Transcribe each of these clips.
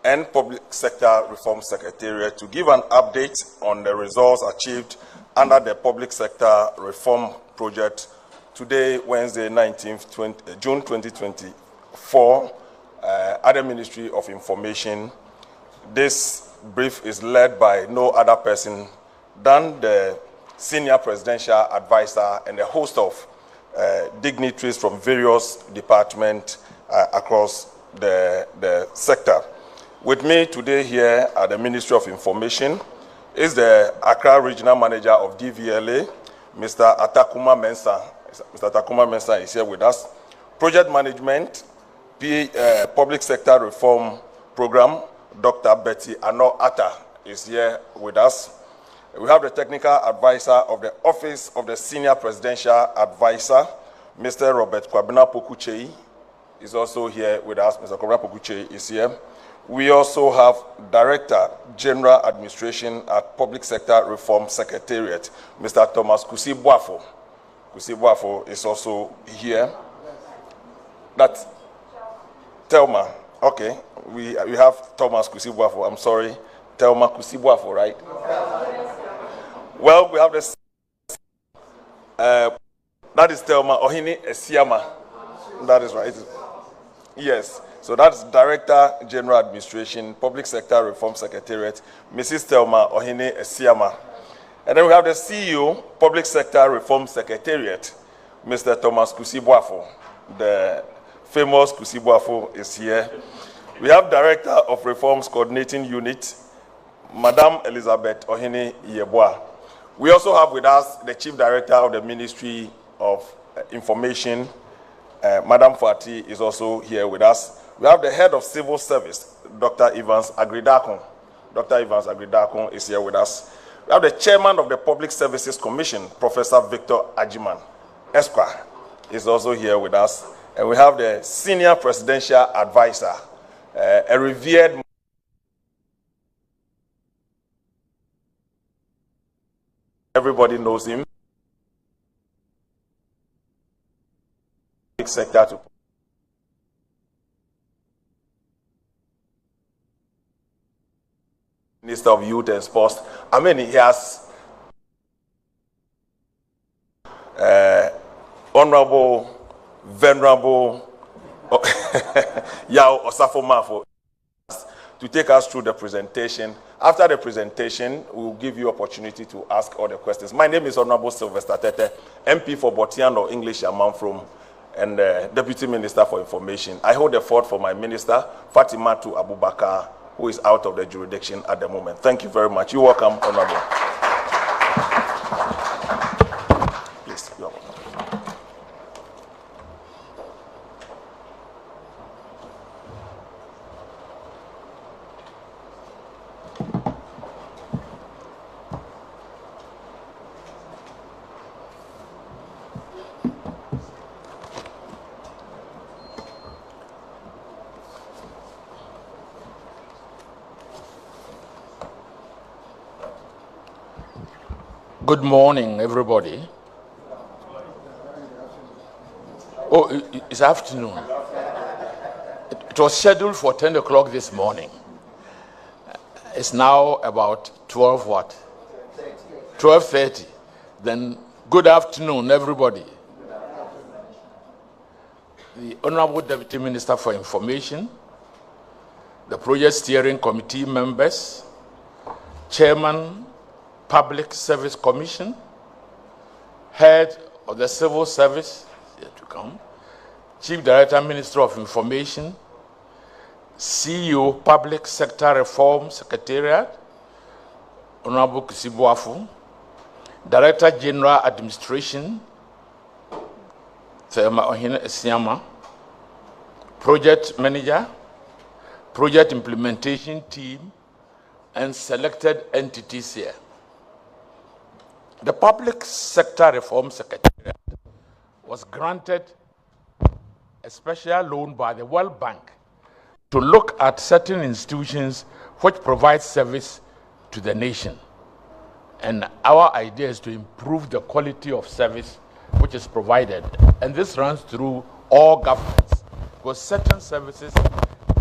and Public Sector Reform Secretariat to give an update on the results achieved under the Public Sector Reform Project today, Wednesday, 19th June 2024, at the Ministry of Information. This brief is led by no other person than the Senior Presidential Advisor and a host of dignitaries from various departments across the sector. With me today here at the Ministry of Information is the Accra Regional Manager of DVLA, Mr. Atakuma Mensah. Mr. Atakuma Mensah is here with us. Project Management, Public Sector Reform Program, Dr. Betty Ano Atta is here with us. We have the Technical Advisor of the Office of the Senior Presidential Advisor, Mr. Robert Kwabena Pokuchei, is also here with us. Mr. Kwabena Pokuchei is here. We also have Director General Administration at Public Sector Reform Secretariat, Mr. Thomas Kusi-Boafo. Kusi-Boafo is also here. That's Thelma. Okay, we have Thomas Kusi-Boafo. I'm sorry, Thelma Kusi-Boafo, right? Well, we have this. That is Thelma Ohini Esiama. That is right. Yes. So that's Director General Administration, Public Sector Reform Secretariat, Mrs. Thelma Ohini Esiama. And then we have the CEO, Public Sector Reform Secretariat, Mr. Thomas Kusi-Boafo. The famous Kusi-Boafo is here. We have Director of Reforms Coordinating Unit, Madam Elizabeth Ohini Yeboah. We also have with us the Chief Director of the Ministry of Information, Madam Fati is also here with us. We have the Head of Civil Service, Dr. Evans Agridakun. Dr. Evans Agridakun is here with us. We have the Chairman of the Public Services Commission, Professor Victor Ajiman Esquire, is also here with us. And we have the Senior Presidential Advisor, a revered everybody knows him. Sector to Minister of Youth and Sports. I mean, he has Honorable, Venerable Yao Osafo Mafo to take us through the presentation. After the presentation, we will give you opportunity to ask all the questions. My name is Honorable Sylvester Tete, MP for Botiano, English Amanfrom, and Deputy Minister for Information. I hold the fort for my minister, Fatimatu Abubakar, who is out of the jurisdiction at the moment. Thank you very much. You're welcome, Honorable. Please, you're welcome. Good morning, everybody. Oh, it's afternoon. It was scheduled for 10 o'clock this morning. It's now about 12 what? 12:30. Then good afternoon, everybody. The Honorable Deputy Minister for Information, the Project Steering Committee members, Chairman, Public Service Commission, Head of the Civil Service, yet to come, Chief Director, Minister of Information, CEO, Public Sector Reform Secretariat, Honorable Kusi-Boafo, Director General Administration, Thelma Ohini Esiama, Project Manager, Project Implementation Team, and selected entities here. The Public Sector Reform Secretariat was granted a special loan by the World Bank to look at certain institutions which provide service to the nation. And our idea is to improve the quality of service which is provided. And this runs through all governments, because certain services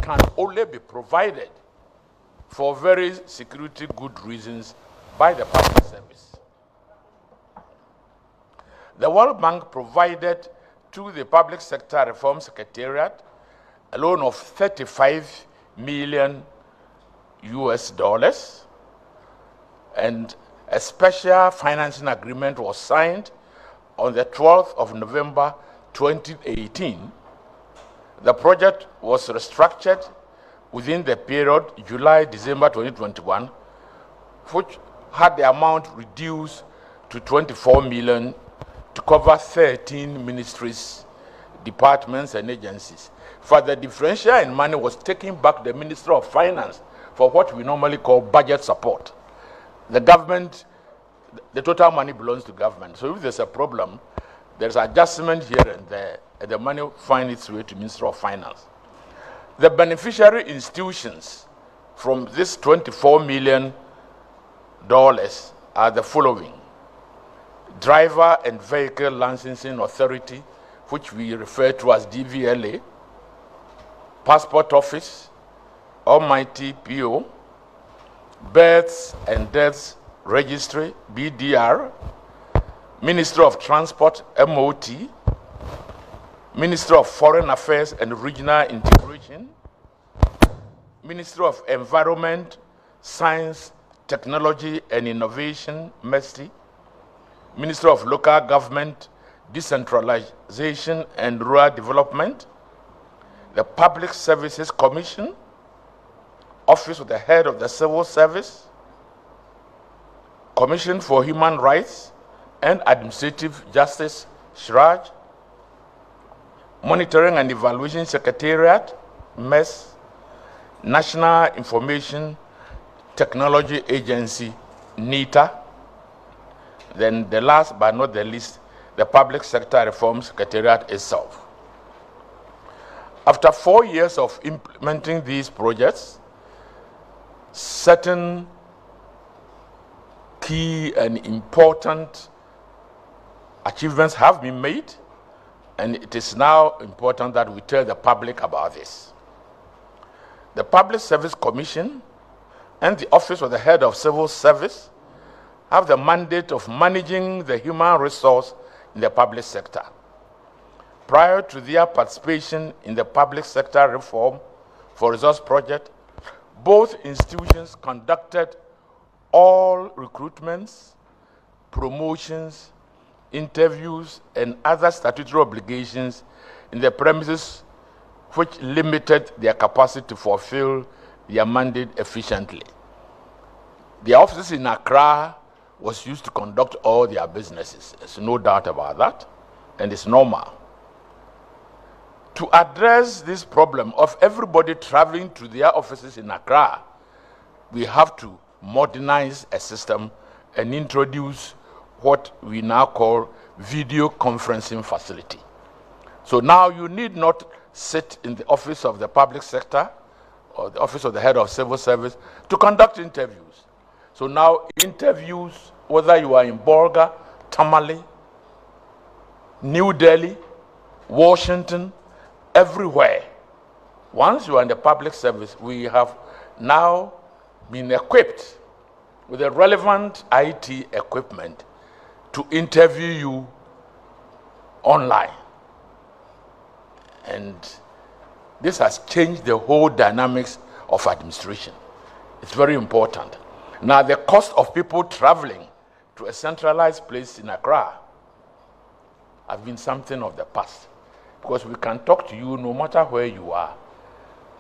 can only be provided for very security good reasons by the public service. The World Bank provided to the Public Sector Reform Secretariat a loan of $35 million and a special financing agreement was signed on the 12th of November 2018. The project was restructured within the period July-December 2021, which had the amount reduced to $24 million to cover 13 ministries, departments, and agencies. For the differential in money was taken back the Ministry of Finance for what we normally call budget support. The government, the total money belongs to government. So if there's a problem, there's adjustment here and there, and the money finds its way to Ministry of Finance. The beneficiary institutions from this $24 million are the following: Driver and Vehicle Licensing Authority, which we refer to as DVLA, Passport Office, Almighty PO, Births and Deaths Registry, BDR, Ministry of Transport, MOT, Ministry of Foreign Affairs and Regional Integration, Ministry of Environment, Science, Technology and Innovation, MESTI, Ministry of Local Government, Decentralization and Rural Development, the Public Services Commission, Office of the Head of the Civil Service, Commission for Human Rights and Administrative Justice, SHRAJ, Monitoring and Evaluation Secretariat, MES, National Information Technology Agency, NITA, then the last but not the least, the Public Sector Reform Secretariat itself. After 4 years of implementing these projects, certain key and important achievements have been made, and it is now important that we tell the public about this. The Public Service Commission and the Office of the Head of Civil Service have the mandate of managing the human resource in the public sector. Prior to their participation in the Public Sector Reform for Resource Project, both institutions conducted all recruitments, promotions, interviews, and other statutory obligations in the premises which limited their capacity to fulfill their mandate efficiently. The offices in Accra was used to conduct all their businesses. There's no doubt about that, and it's normal. To address this problem of everybody traveling to their offices in Accra, we have to modernize a system and introduce what we now call video conferencing facility. So now you need not sit in the office of the public sector or the office of the head of civil service to conduct interviews. So now interviews, whether you are in Bolga, Tamale, New Delhi, Washington, everywhere, once you are in the public service, we have now been equipped with the relevant IT equipment to interview you online. And this has changed the whole dynamics of administration. It's very important. Now, the cost of people traveling to a centralized place in Accra has been something of the past, because we can talk to you no matter where you are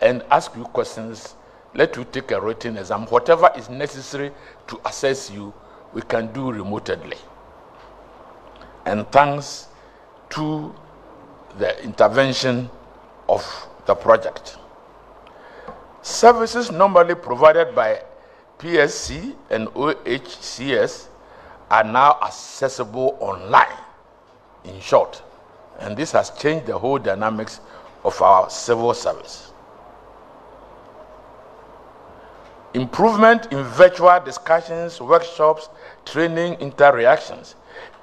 and ask you questions, let you take a written exam, whatever is necessary to assess you, we can do remotely. And thanks to the intervention of the project. Services normally provided by PSC and OHCS are now accessible online, in short. And this has changed the whole dynamics of our civil service. Improvement in virtual discussions, workshops, training, interactions.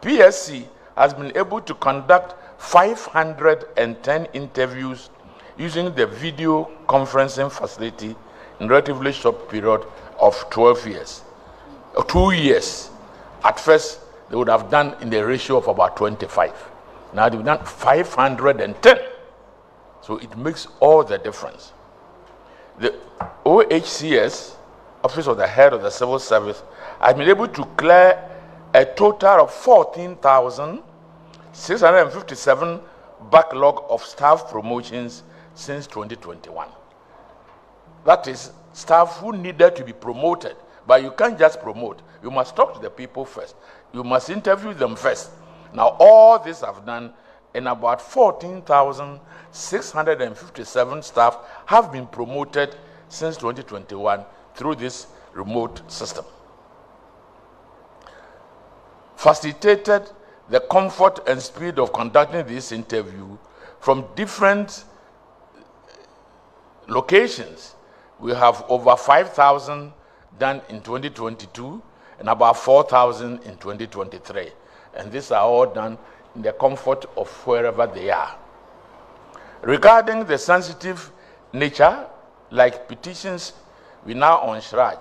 PSC has been able to conduct 510 interviews using the video conferencing facility in a relatively short period of 12 years, 2 years. At first, they would have done in the ratio of about 25. Now they've done 510. So it makes all the difference. The OHCS, Office of the Head of the Civil Service, has been able to clear a total of 14,657 backlog of staff promotions since 2021. That is, staff who needed to be promoted, but you can't just promote. You must talk to the people first. You must interview them first. Now, all this I've done, and about 14,657 staff have been promoted since 2021 through this remote system. Facilitated the comfort and speed of conducting this interview from different locations. We have over 5,000 done in 2022 and about 4,000 in 2023. And these are all done in the comfort of wherever they are. Regarding the sensitive nature, like petitions, we now on SHRAJ.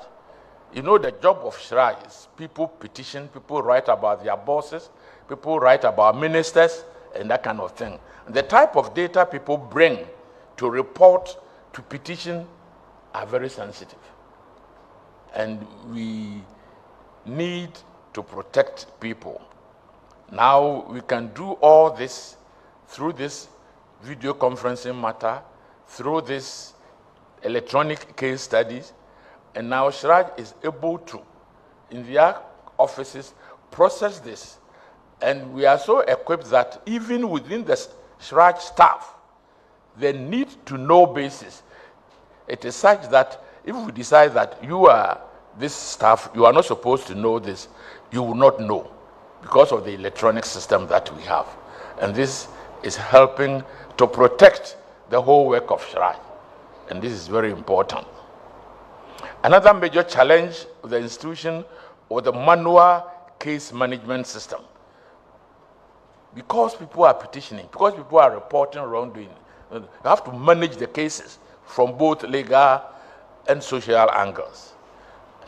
You know, the job of SHRAJ is people petition, people write about their bosses, people write about ministers, and that kind of thing. The type of data people bring to report, to petition, are very sensitive. And we need to protect people. Now we can do all this through this video conferencing matter, through this electronic case studies, and now SHRAJ is able to, in their offices, process this. And we are so equipped that even within the SHRAJ staff, the need to know basis, it is such that if we decide that you are this staff, you are not supposed to know this, you will not know because of the electronic system that we have. And this is helping to protect the whole work of SHRAJ. And this is very important. Another major challenge of the institution was the manual case management system. Because people are petitioning, because people are reporting wrongdoing, you have to manage the cases from both legal and social angles.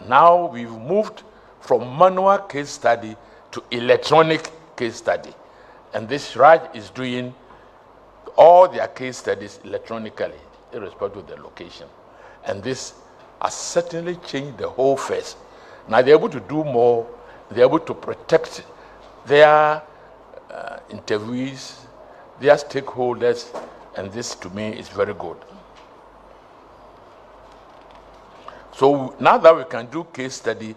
Now we've moved from manual case study to electronic case study. And this SHRAJ is doing all their case studies electronically, irrespective of the location. And this has certainly changed the whole face. Now they're able to do more, they're able to protect their interviewees, their stakeholders, and this to me is very good. So now that we can do case study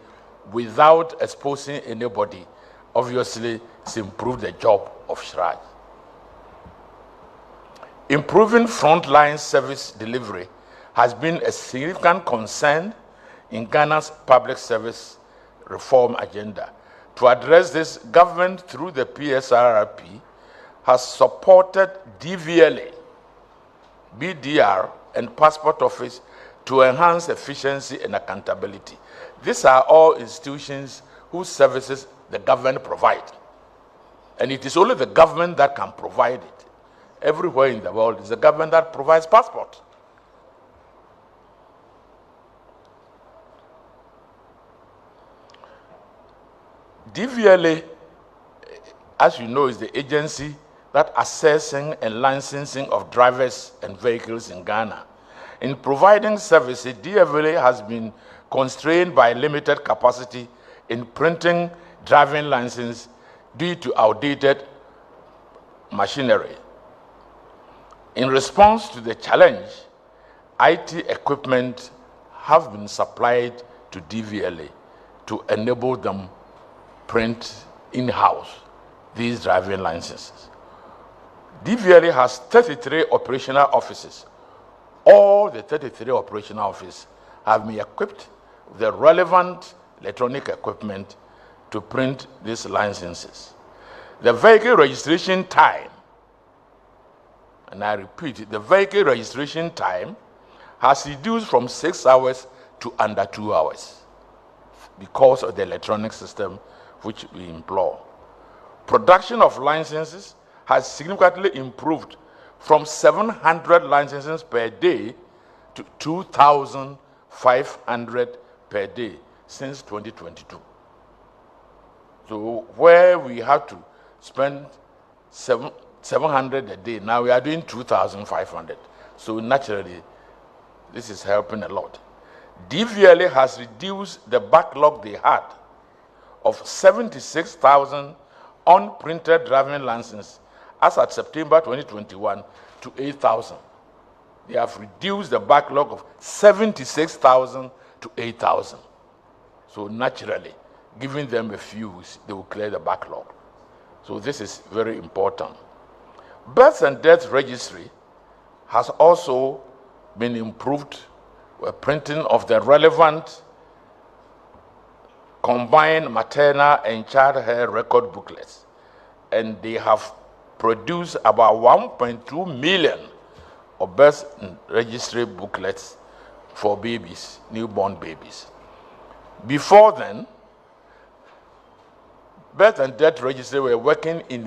without exposing anybody, obviously it's improved the job of SHRAJ. Improving frontline service delivery has been a significant concern in Ghana's public service reform agenda. To address this, government through the PSRRP has supported DVLA, BDR, and Passport Office to enhance efficiency and accountability. These are all institutions whose services the government provides. And it is only the government that can provide it. Everywhere in the world, it's the government that provides passport. DVLA, as you know, is the agency that assessing and licensing of drivers and vehicles in Ghana. In providing services, DVLA has been constrained by limited capacity in printing driving licenses due to outdated machinery. In response to the challenge, IT equipment have been supplied to DVLA to enable them print in-house these driving licenses. DVLA has 33 operational offices. All the 33 operational offices have been equipped with the relevant electronic equipment to print these licenses. The vehicle registration time, and I repeat, the vehicle registration time has reduced from 6 hours to under 2 hours because of the electronic system which we employ. Production of licenses has significantly improved from 700 licenses per day to 2,500 per day since 2022. So where we have to spend 700 a day, now we are doing 2,500. So naturally, this is helping a lot. DVLA has reduced the backlog they had of 76,000 unprinted driving licenses as at September 2021 to 8,000. They have reduced the backlog of 76,000 to 8,000. So naturally, giving them a fuse, they will clear the backlog. So this is very important. Birth and death registry has also been improved with printing of the relevant combined maternal and child health record booklets. And they have produced about 1.2 million of birth registry booklets for babies, newborn babies. Before then, birth and death registry were working in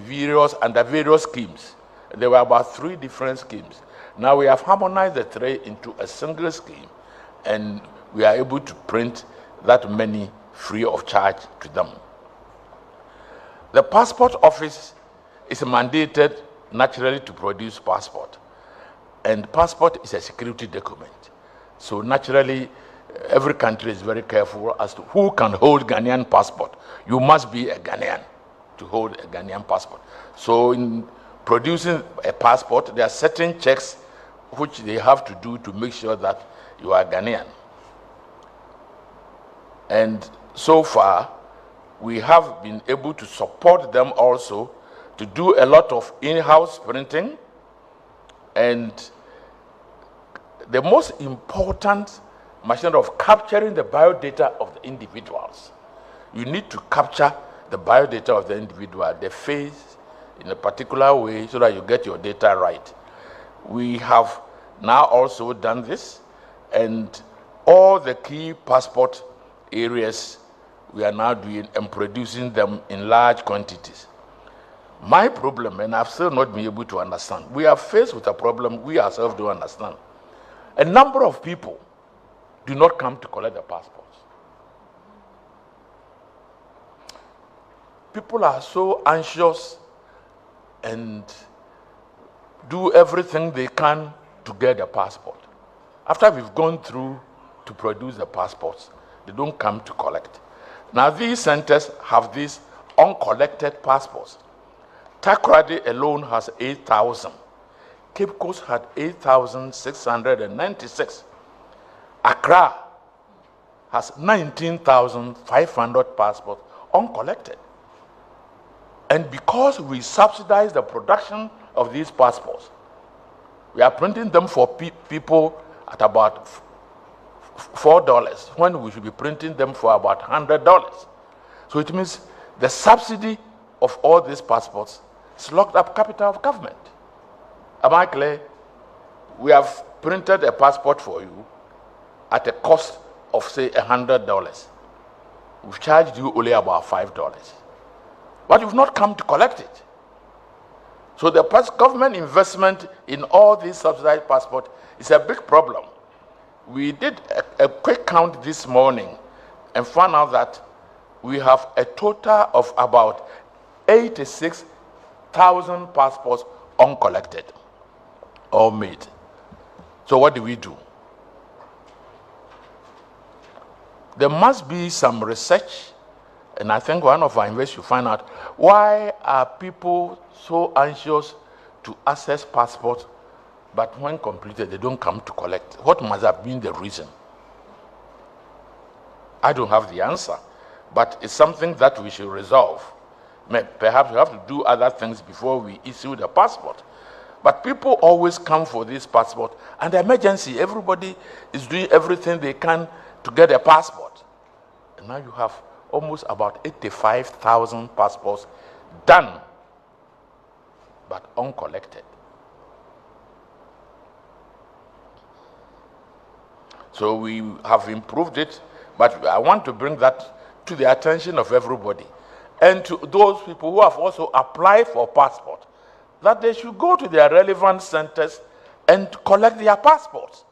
under various schemes. There were about 3 different schemes. Now we have harmonized the 3 into a single scheme, and we are able to print that many free of charge to them. The passport office is mandated naturally to produce passport, and passport is a security document. So naturally, every country is very careful as to who can hold Ghanaian passport. You must be a Ghanaian to hold a Ghanaian passport. So in producing a passport, there are certain checks which they have to do to make sure that you are Ghanaian. And so far, we have been able to support them also to do a lot of in-house printing. And the most important matter of capturing the biodata of the individuals. You need to capture the biodata of the individual, the face, in a particular way so that you get your data right. We have now also done this, and all the key passport areas we are now doing and producing them in large quantities. My problem, and I've still not been able to understand, we are faced with a problem we ourselves don't understand. A number of people do not come to collect their passports. People are so anxious and do everything they can to get a passport. After we've gone through to produce the passports, they don't come to collect. Now these centers have these uncollected passports. Takoradi alone has 8,000. Cape Coast had 8,696. Accra has 19,500 passports uncollected. And because we subsidize the production of these passports, we are printing them for people at about $4 when we should be printing them for about $100. So it means the subsidy of all these passports is locked up capital of government. Am I clear? We have printed a passport for you at a cost of, say, $100. We've charged you only about $5. But you've not come to collect it. So the government investment in all these subsidized passports is a big problem. We did a quick count this morning and found out that we have a total of about 86,000 passports uncollected or made. So what do we do? There must be some research, and I think one of our investors should find out why are people so anxious to access passports, but when completed, they don't come to collect. What must have been the reason? I don't have the answer, but it's something that we should resolve. Perhaps we have to do other things before we issue the passport. But people always come for this passport, and the emergency, everybody is doing everything they can to get a passport. And now you have almost about 85,000 passports done, but uncollected. So we have improved it, but I want to bring that to the attention of everybody. And to those people who have also applied for passport, that they should go to their relevant centers and collect their passports.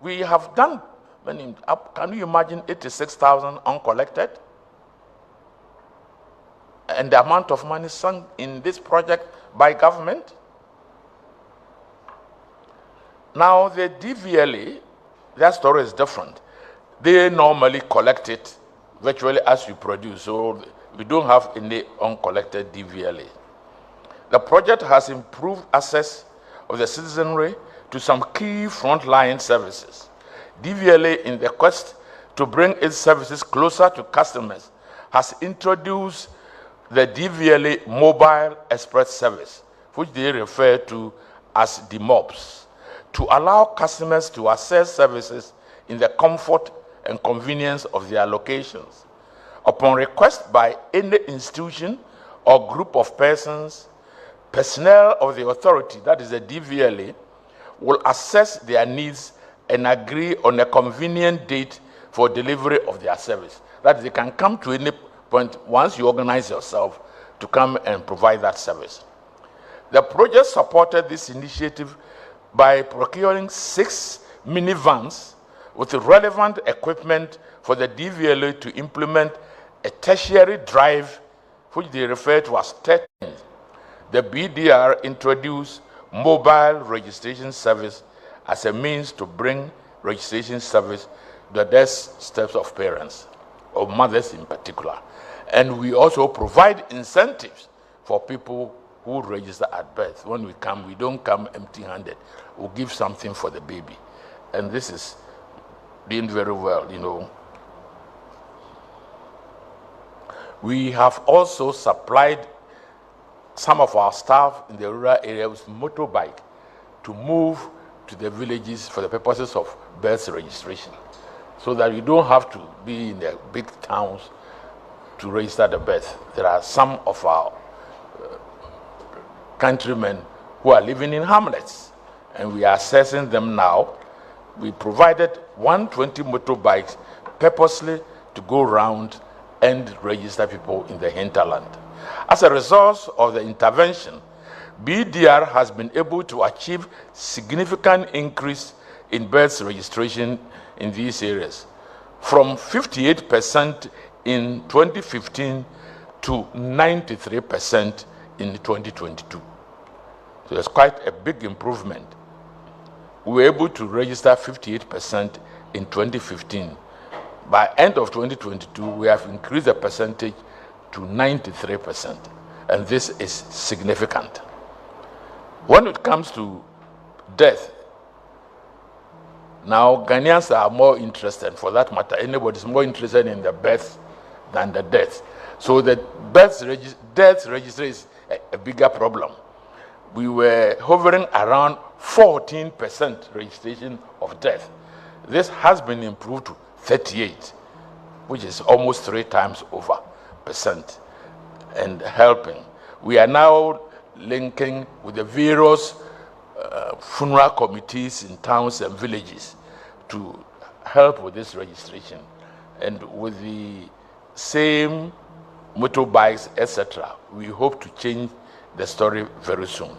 We have done many. Can you imagine 86,000 uncollected? And the amount of money sunk in this project by government? Now, the DVLA, their story is different. They normally collect it virtually as you produce, so we don't have any uncollected DVLA. The project has improved access of the citizenry to some key frontline services. DVLA, in the quest to bring its services closer to customers, has introduced the DVLA Mobile Express Service, which they refer to as DMOPS, to allow customers to access services in the comfort and convenience of their locations. Upon request by any institution or group of persons, personnel of the authority, that is the DVLA, will assess their needs and agree on a convenient date for delivery of their service. That is, they can come to any point once you organize yourself to come and provide that service. The project supported this initiative by procuring 6 minivans with relevant equipment for the DVLA to implement a tertiary drive, which they refer to as TET. The BDR introduced mobile registration service as a means to bring registration service to the doorsteps of parents, or mothers in particular. And we also provide incentives for people who register at birth. When we come, we don't come empty-handed. We'll give something for the baby. And this is doing very well, you know. We have also supplied some of our staff in the rural area with motorbike to move to the villages for the purposes of birth registration, so that you don't have to be in the big towns to register the birth. There are some of our countrymen who are living in hamlets, and we are assessing them now. We provided 120 motorbikes purposely to go around and register people in the hinterland. As a result of the intervention, BDR has been able to achieve significant increase in birth registration in these areas, from 58% in 2015 to 93% in 2022. So it's quite a big improvement. We were able to register 58% in 2015. By end of 2022, we have increased the percentage to 93%, and this is significant. When it comes to death, now Ghanaians are more interested, for that matter, anybody is more interested in the birth than the death. So the death register is a bigger problem. We were hovering around 14% registration of death. This has been improved to 38, which is almost 3 times over percent, and helping. We are now linking with the various funeral committees in towns and villages to help with this registration, and with the same motorbikes, etc. We hope to change the story very soon.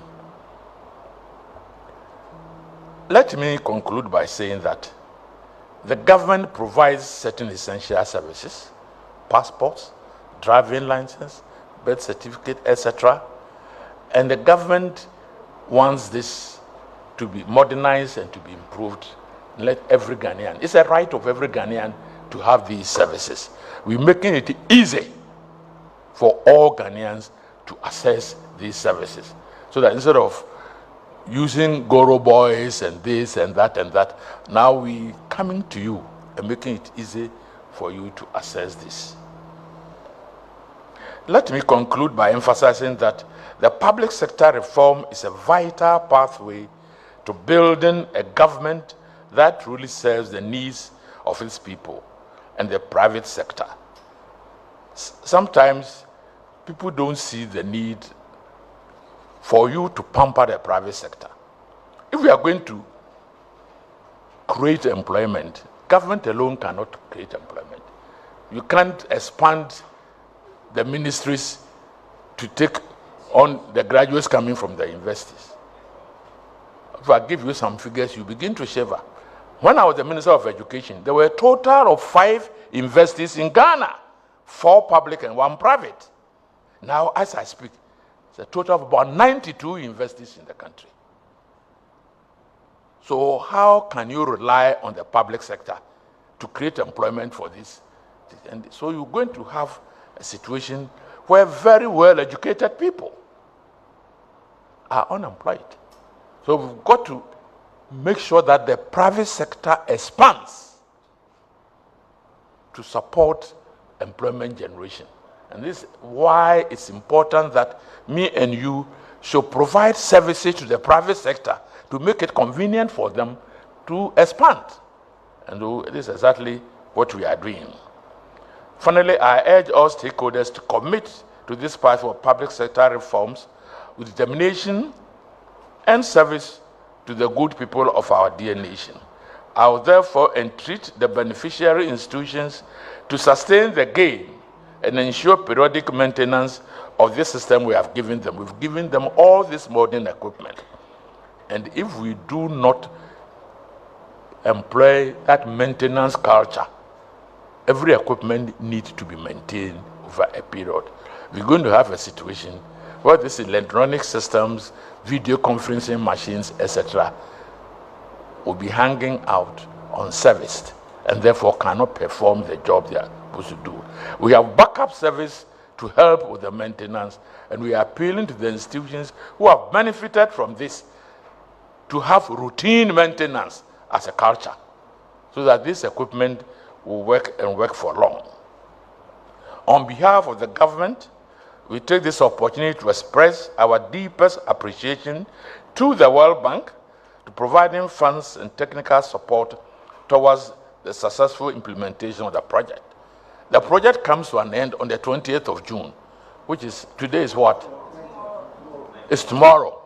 Let me conclude by saying that the government provides certain essential services, passports, driving license, birth certificate, etc. And the government wants this to be modernized and to be improved. Let every Ghanaian, it's a right of every Ghanaian to have these services. We're making it easy for all Ghanaians to access these services, so that instead of using Goro boys and this and that, now we coming to you and making it easy for you to access this. Let me conclude by emphasizing that the public sector reform is a vital pathway to building a government that truly serves the needs of its people and the private sector. Sometimes people don't see the need for you to pamper the private sector. If we are going to create employment, government alone cannot create employment. You can't expand the ministries to take on the graduates coming from the universities. If I give you some figures, you begin to shiver. When I was the Minister of Education, there were a total of 5 universities in Ghana, 4 public and 1 private. Now, as I speak, it's a total of about 92 universities in the country. So how can you rely on the public sector to create employment for this? And so you're going to have a situation where very well-educated people are unemployed. So we've got to make sure that the private sector expands to support employment generation. And this is why it's important that me and you should provide services to the private sector to make it convenient for them to expand. And this is exactly what we are doing. Finally, I urge all stakeholders to commit to this path of public sector reforms with determination and service to the good people of our dear nation. I will therefore entreat the beneficiary institutions to sustain the gain and ensure periodic maintenance of this system we have given them. We've given them all this modern equipment. And if we do not employ that maintenance culture, every equipment needs to be maintained over a period. We're going to have a situation where these electronic systems, video conferencing machines, etc., will be hanging out unserviced and therefore cannot perform the job they are supposed to do. We have backup service to help with the maintenance, and we are appealing to the institutions who have benefited from this to have routine maintenance as a culture so that this equipment will work and work for long. On behalf of the government, we take this opportunity to express our deepest appreciation to the World Bank to providing funds and technical support towards the successful implementation of the project. The project comes to an end on the 20th of June, which is, today is what? It's tomorrow.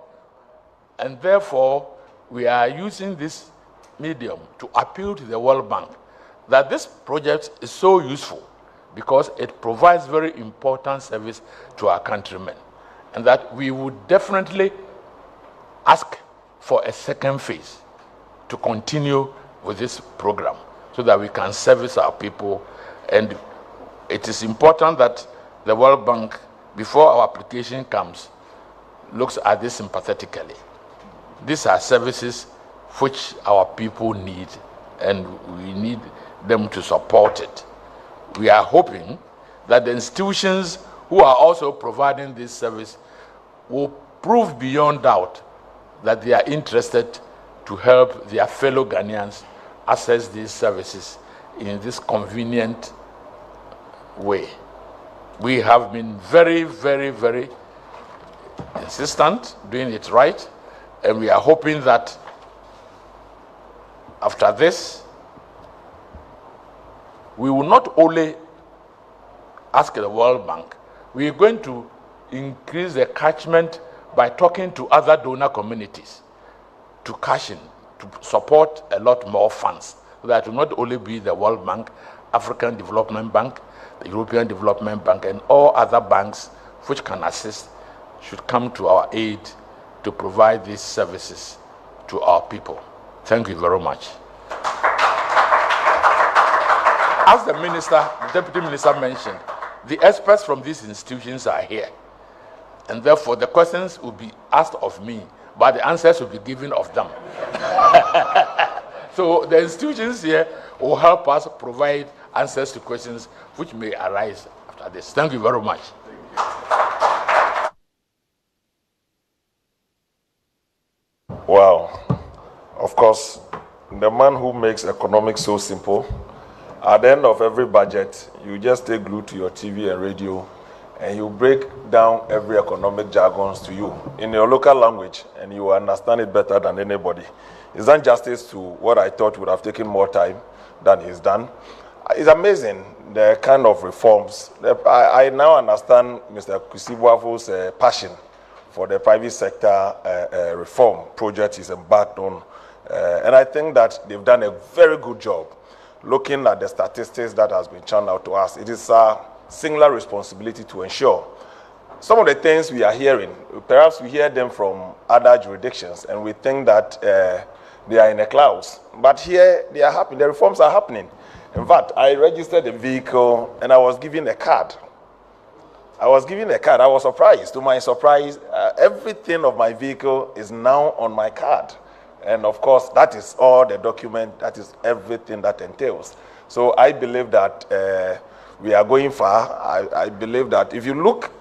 And therefore, we are using this medium to appeal to the World Bank that this project is so useful because it provides very important service to our countrymen, and that we would definitely ask for a second phase to continue with this program so that we can service our people. And it is important that the World Bank, before our application comes, looks at this sympathetically. These are services which our people need, and we need them to support it. We are hoping that the institutions who are also providing this service will prove beyond doubt that they are interested to help their fellow Ghanaians access these services in this convenient way. We have been very, very, very insistent doing it right, and we are hoping that after this, we will not only ask the World Bank, we are going to increase the catchment by talking to other donor communities to cash in, to support a lot more funds, so that it will not only be the World Bank, African Development Bank, the European Development Bank, and all other banks which can assist should come to our aid to provide these services to our people. Thank you very much. As the Deputy Minister mentioned, the experts from these institutions are here. And therefore, the questions will be asked of me, but the answers will be given of them. So the institutions here will help us provide answers to questions which may arise after this. Thank you very much. Wow. Of course, the man who makes economics so simple, at the end of every budget, you just stay glued to your TV and radio, and you break down every economic jargons to you in your local language, and you understand it better than anybody. He's done justice to what I thought would have taken more time than he's done. It's amazing the kind of reforms. I now understand Mr. Kwesi Boafo's passion for the private sector reform project he's embarked on. And I think that they've done a very good job looking at the statistics that has been churned out to us. It is a singular responsibility to ensure some of the things we are hearing, perhaps we hear them from other jurisdictions, and we think that they are in the clouds. But here, they are happening. The reforms are happening. In fact, I registered a vehicle, and I was given a card. I was surprised. To my surprise, everything of my vehicle is now on my card. And of course, that is all the document, that is everything that entails. So I believe that we are going far. I believe that if you look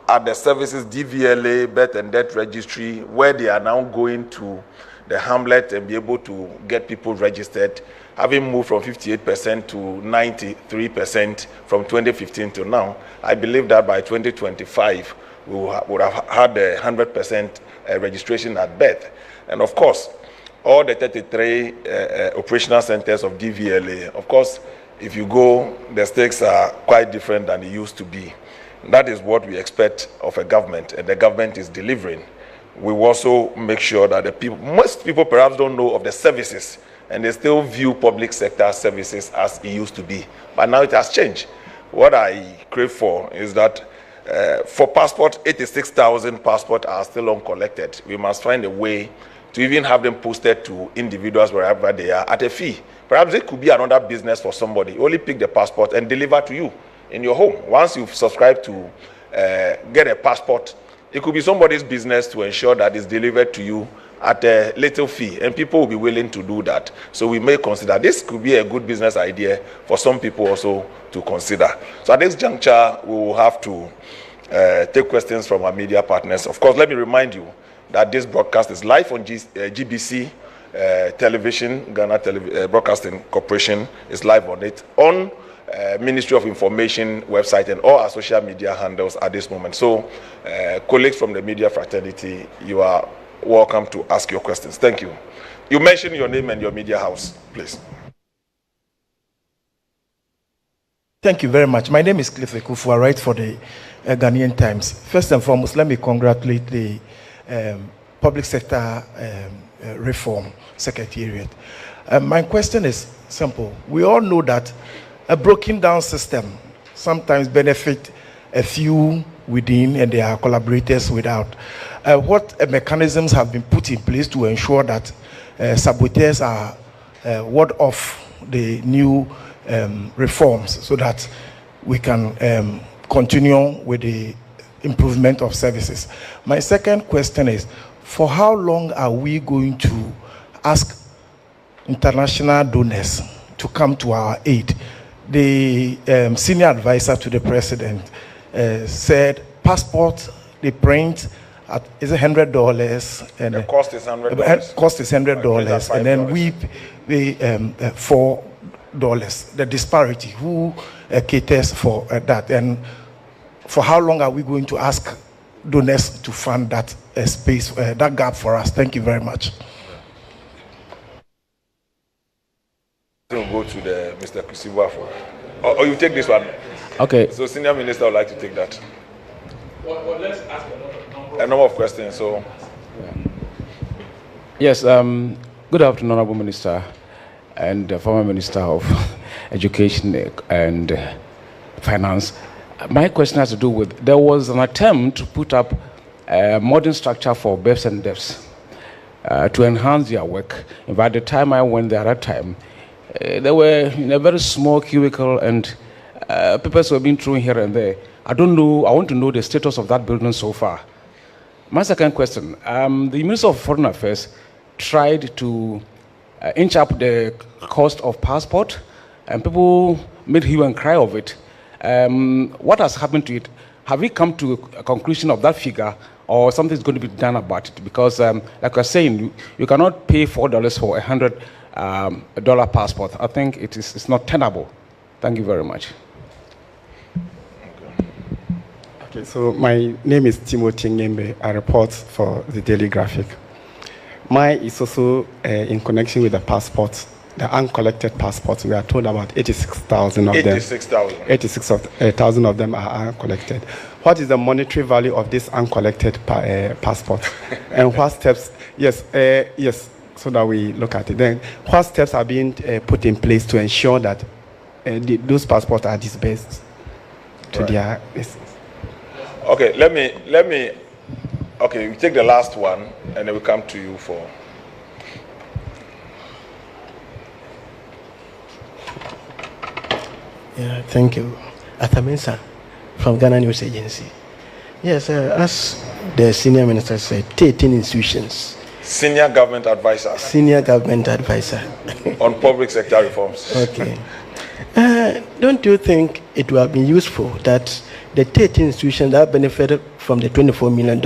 at the services, DVLA, Birth and Death Registry, where they are now going to the hamlet and be able to get people registered, having moved from 58% to 93% from 2015 to now, I believe that by 2025, we would have had 100% registration at birth. And of course, all the 33 operational centers of DVLA, of course, if you go, the stakes are quite different than they used to be. That is what we expect of a government, and the government is delivering. We will also make sure that the people, most people perhaps don't know of the services, and they still view public sector services as it used to be. But now it has changed. What I crave for is that for passport, 86,000 passports are still uncollected. We must find a way to even have them posted to individuals wherever they are at a fee. Perhaps it could be another business for somebody. You only pick the passport and deliver to you in your home. Once you've subscribed to get a passport, it could be somebody's business to ensure that it's delivered to you at a little fee, and people will be willing to do that. So we may consider this could be a good business idea for some people also to consider. So at this juncture, we will have to take questions from our media partners. Of course, let me remind you that this broadcast is live on GBC television. Ghana Broadcasting Corporation is live on it, on Ministry of Information website and all our social media handles at this moment. So colleagues from the media fraternity, you are welcome to ask your questions. Thank you. You mention your name and your media house, please. Thank you very much. My name is Cliff Ekufu. I write for the Ghanaian Times. First and foremost, let me congratulate the Public Sector Reform Secretariat. My question is simple. We all know that a broken down system sometimes benefits a few within and their collaborators without. What mechanisms have been put in place to ensure that saboteurs are ward off the new reforms so that we can continue with the improvement of services? My second question is, for how long are we going to ask international donors to come to our aid? The senior advisor to the president said passport they print at is $100 and the cost is $100. Cost is $100, and then we pay $4. The disparity, who caters for that, and for how long are we going to ask donors to fund that space, that gap for us? Thank you very much. We'll go to the Mr. Kusiwa for, or you take this one. Okay. So senior minister would like to take that. Well, let's ask a number of questions. So. Yes. Good afternoon, Honorable Minister and former Minister of Education and Finance. My question has to do with, there was an attempt to put up a modern structure for births and deaths to enhance their work. And by the time I went there at that time, they were in a very small cubicle and papers were being thrown here and there. I don't know, I want to know the status of that building so far. My second question, the Minister of Foreign Affairs tried to inch up the cost of passport, and people made hue and cry of it. What has happened to it? Have we come to a conclusion of that figure, or something's going to be done about it? Because, like I was saying, you cannot pay $4 for $100 passport. I think it's not tenable. Thank you very much. Okay, so my name is Timothy Ngembe. I report for the Daily Graphic. Mine is also in connection with the passports, the uncollected passports. We are told about 86,000 of them. 86,000. 86,000 of them are uncollected. What is the monetary value of this uncollected passport? And what steps? Yes, so that we look at it. Then, what steps are being put in place to ensure that those passports are disbursed to their business? Okay, let me, okay, we take the last one, and then we come to you for. Yeah, thank you. Atamensa from Ghana News Agency. Yes, as the senior minister said, 13 institutions. Senior government advisor. Senior government advisor. On public sector reforms. Okay. Don't you think it would have been useful that the 13 institutions that benefited from the $24 million,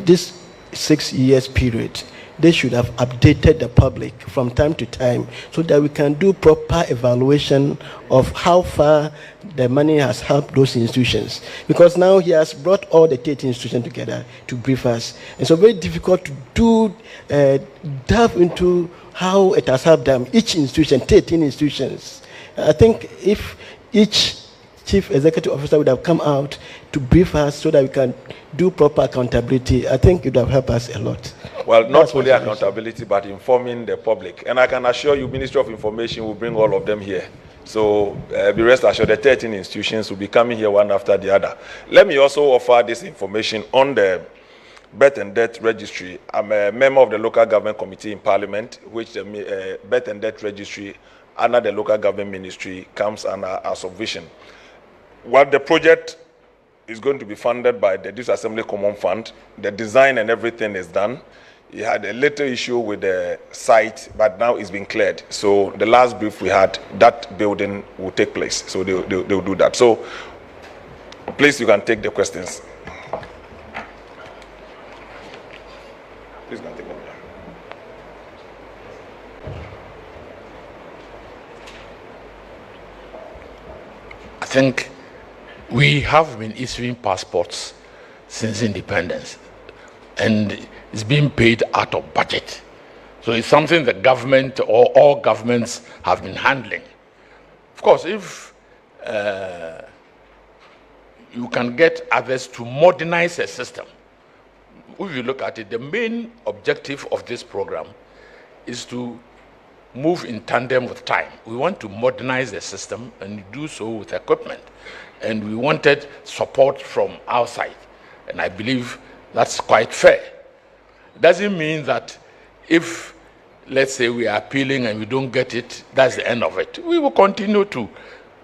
this 6 years period, they should have updated the public from time to time so that we can do proper evaluation of how far the money has helped those institutions. Because now he has brought all the 13 institutions together to brief us. And so very difficult to delve into how it has helped them, each institution, 13 institutions. I think if each chief executive officer would have come out to brief us so that we can do proper accountability, I think it would have helped us a lot. Well, not only accountability, but informing the public. And I can assure you, Ministry of Information will bring all of them here. So be rest assured, the 13 institutions will be coming here one after the other. Let me also offer this information on the birth and death registry. I'm a member of the local government committee in Parliament, which the birth and death registry under the local government ministry comes under our supervision. Well, the project is going to be funded by the Disassembly Common Fund. The design and everything is done. He had a little issue with the site, but now it's been cleared. So the last brief we had, that building will take place. So they'll do that. So please, you can take the questions. Please, you can take them. I think we have been issuing passports since independence, and it's being paid out of budget. So it's something the government or all governments have been handling. Of course, if you can get others to modernize a system, if you look at it, the main objective of this program is to move in tandem with time. We want to modernize the system and do so with equipment. And we wanted support from outside. And I believe that's quite fair. It doesn't mean that if, let's say, we are appealing and we don't get it, that's the end of it. We will continue to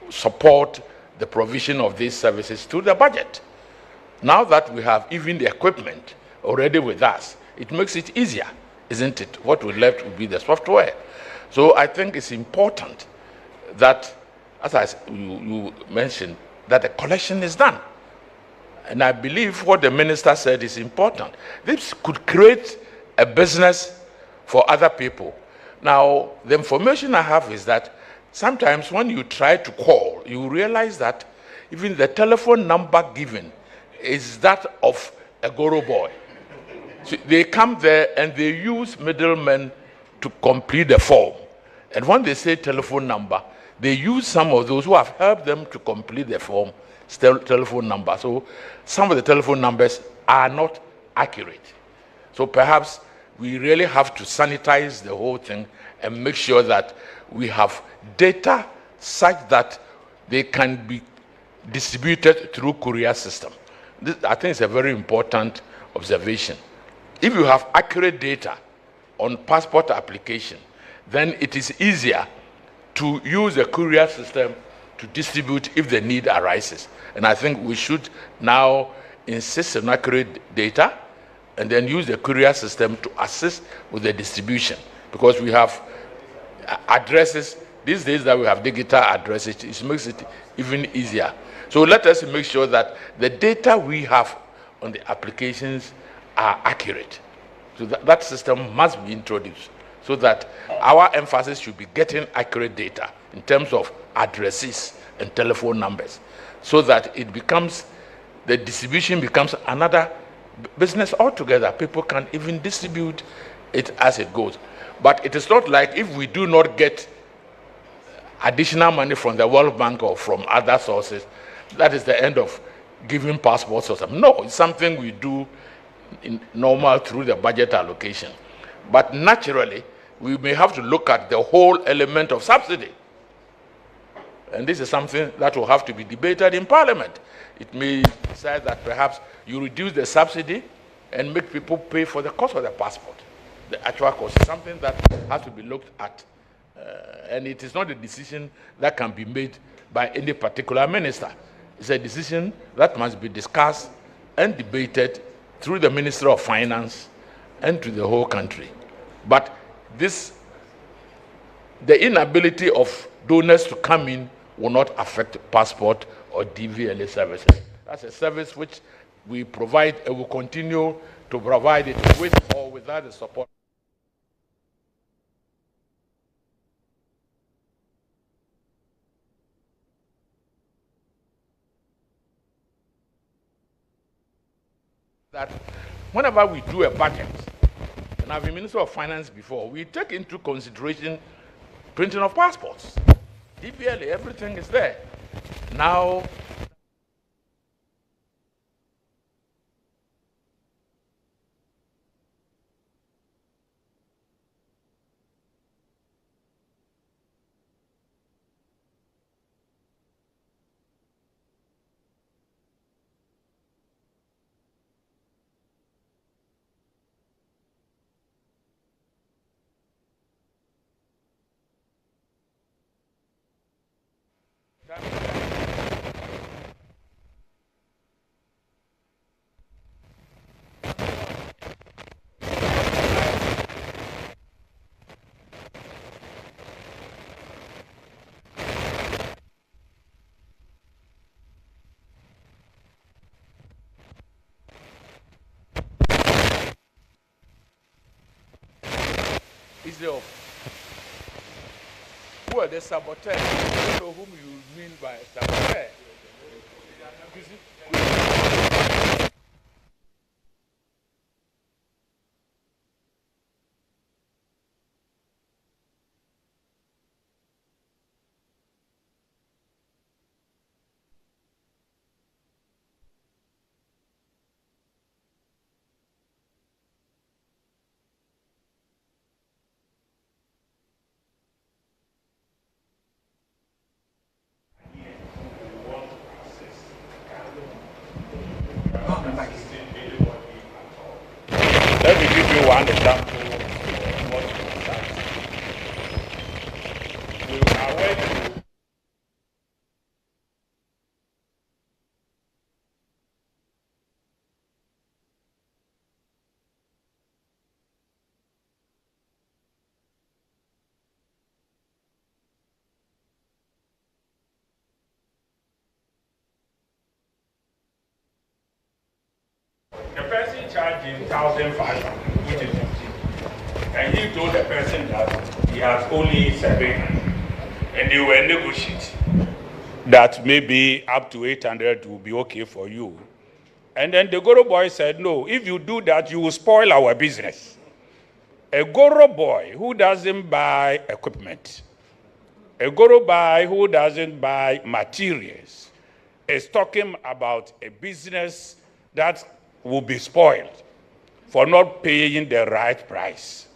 support the provision of these services through the budget. Now that we have even the equipment already with us, it makes it easier, isn't it? What we left will be the software. So I think it's important that, as you mentioned, that the collection is done. And I believe what the minister said is important. This could create a business for other people. Now, the information I have is that sometimes when you try to call, you realize that even the telephone number given is that of a Goro boy. So they come there and they use middlemen to complete the form. And when they say telephone number, they use some of those who have helped them to complete the form, telephone number. So some of the telephone numbers are not accurate. So perhaps we really have to sanitize the whole thing and make sure that we have data such that they can be distributed through courier system. This, I think, is a very important observation. If you have accurate data on passport application, then it is easier to use a courier system to distribute if the need arises. And I think we should now insist on accurate data and then use the courier system to assist with the distribution. Because we have addresses, these days that we have digital addresses, it makes it even easier. So let us make sure that the data we have on the applications are accurate. So that system must be introduced so that our emphasis should be getting accurate data in terms of addresses and telephone numbers, so that it becomes, the distribution becomes another business altogether. People can even distribute it as it goes. But it is not like if we do not get additional money from the World Bank or from other sources, that is the end of giving passports or something. No, it's something we do in normal through the budget allocation. But naturally, we may have to look at the whole element of subsidy. And this is something that will have to be debated in Parliament. It may decide that perhaps you reduce the subsidy and make people pay for the cost of the passport. The actual cost is something that has to be looked at. And it is not a decision that can be made by any particular minister. It's a decision that must be discussed and debated through the Ministry of Finance and to the whole country. But the inability of donors to come in will not affect passport or DVLA services. That's a service which we provide and will continue to provide it with or without the support. That whenever we do a budget, and I've been Minister of Finance before, we take into consideration printing of passports. DVLA, everything is there. Now, who are the saboteurs? I don't know whom you mean by saboteur. Let me give you one example of what we are working. The person charged him 1,500, which is 15. And he told the person that he has only 700. And they were negotiating that maybe up to 800 will be okay for you. And then the Goro boy said, no, if you do that, you will spoil our business. A Goro boy who doesn't buy equipment, a Goro boy who doesn't buy materials, is talking about a business that will be spoiled for not paying the right price.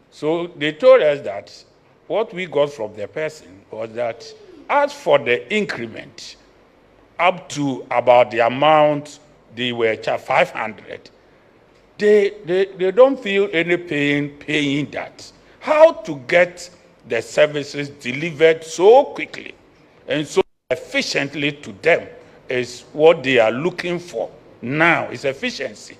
So they told us that what we got from the person was that as for the increment, up to about the amount they were charged, 500, they don't feel any pain paying that. How to get the services delivered so quickly and so efficiently to them is what they are looking for. Now is efficiency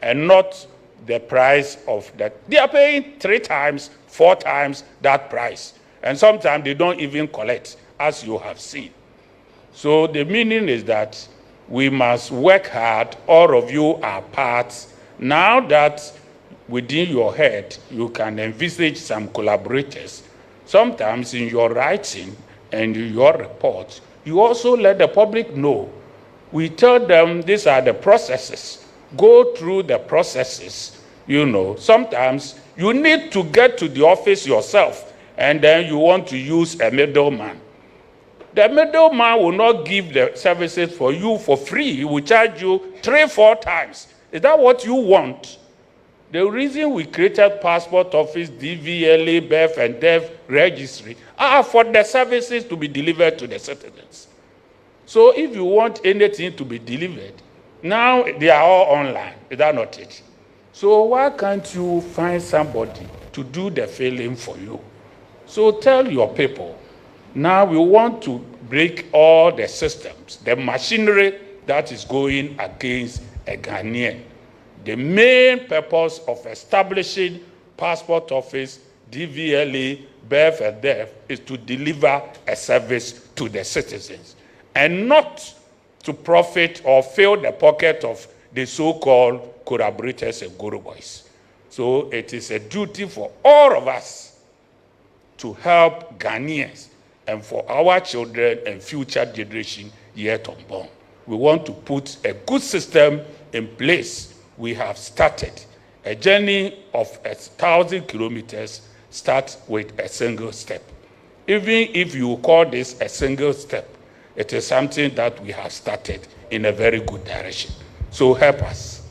and not the price of that. They are paying 3 times, 4 times that price. And sometimes they don't even collect, as you have seen. So the meaning is that we must work hard. All of you are parts. Now that within your head, you can envisage some collaborators. Sometimes in your writing and in your report, you also let the public know. We tell them these are the processes. Go through the processes. You know, sometimes you need to get to the office yourself, and then you want to use a middleman. The middleman will not give the services for you for free. He will charge you 3-4 times. Is that what you want? The reason we created Passport Office, DVLA, birth and death registry are for the services to be delivered to the citizens. So if you want anything to be delivered, now they are all online. Is that not it? So why can't you find somebody to do the filling for you? So tell your people, now we want to break all the systems, the machinery that is going against a Ghanaian. The main purpose of establishing Passport Office, DVLA, birth and death is to deliver a service to the citizens and not to profit or fill the pocket of the so-called collaborators and guru boys. So it is a duty for all of us to help Ghanaians and for our children and future generation yet unborn. We want to put a good system in place. We have started a journey of 1,000 kilometers. Start with a single step. Even if you call this a single step, it is something that we have started in a very good direction. So help us.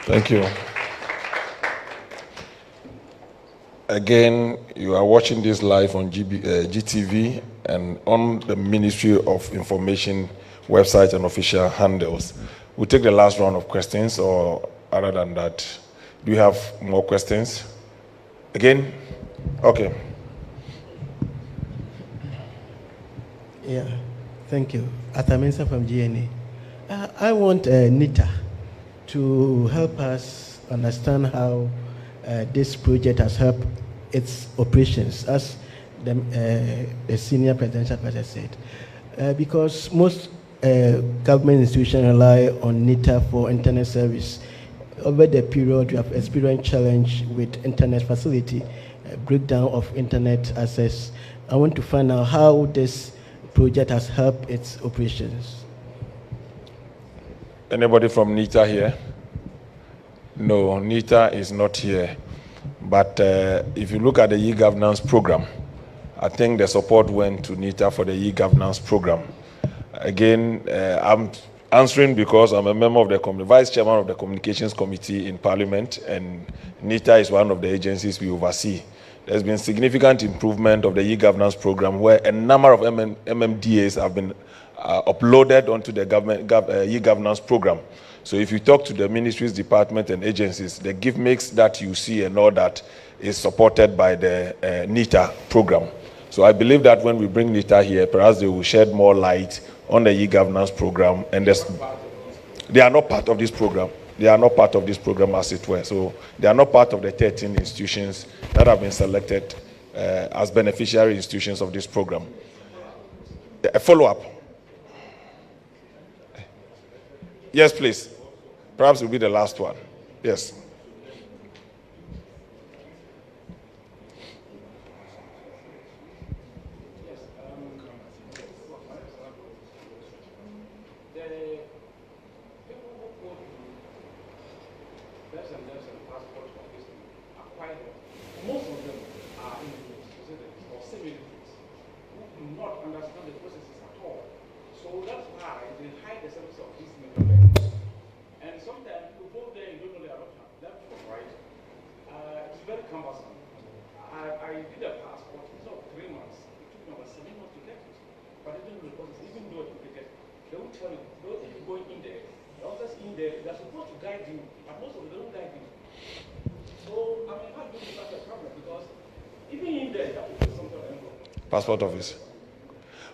Thank you. Again, you are watching this live on GTV and on the Ministry of Information website and official handles. We'll take the last round of questions, or other than that, do you have more questions? Again? Okay. Yeah, thank you. Atamensa from GNA. I want NITA to help us understand how this project has helped its operations, as the senior presidential advisor said. Because most government institutions rely on NITA for internet service. Over the period, we have experienced challenge with internet facility, breakdown of internet access. I want to find out how this project has helped its operations. Anybody from NITA here? No, NITA is not here. But if you look at the e-governance program, I think the support went to NITA for the e-governance program. Again, I'm answering because I'm a member of the vice chairman of the communications committee in Parliament, and NITA is one of the agencies we oversee. There's been significant improvement of the e-governance program, where a number of MMDAs have been uploaded onto the e-governance program. So if you talk to the ministries, departments, and agencies, the give mix that you see and all that is supported by the NITA program. So I believe that when we bring NITA here, perhaps they will shed more light on the e-governance program. And they are not part of this program. They are not part of this program, as it were. So they are not part of the 13 institutions that have been selected as beneficiary institutions of this program. A follow-up. Yes, please. Perhaps it will be the last one. Yes. Most of them are individuals or semi-individuals who do not understand the processes at all. So that's why they hide the service of these members. And sometimes you go there and you don't know they are not left from right. It's very cumbersome. I did a passport, it's not 3 months. It took me about 7 months to get it. But I didn't know the process, even though you get it. They will tell you, if you go in there, the officers in there, they're supposed to guide you, but most of them don't guide you. So, I mean, how do you start a problem? Because even in there, you have to do something like Passport Office.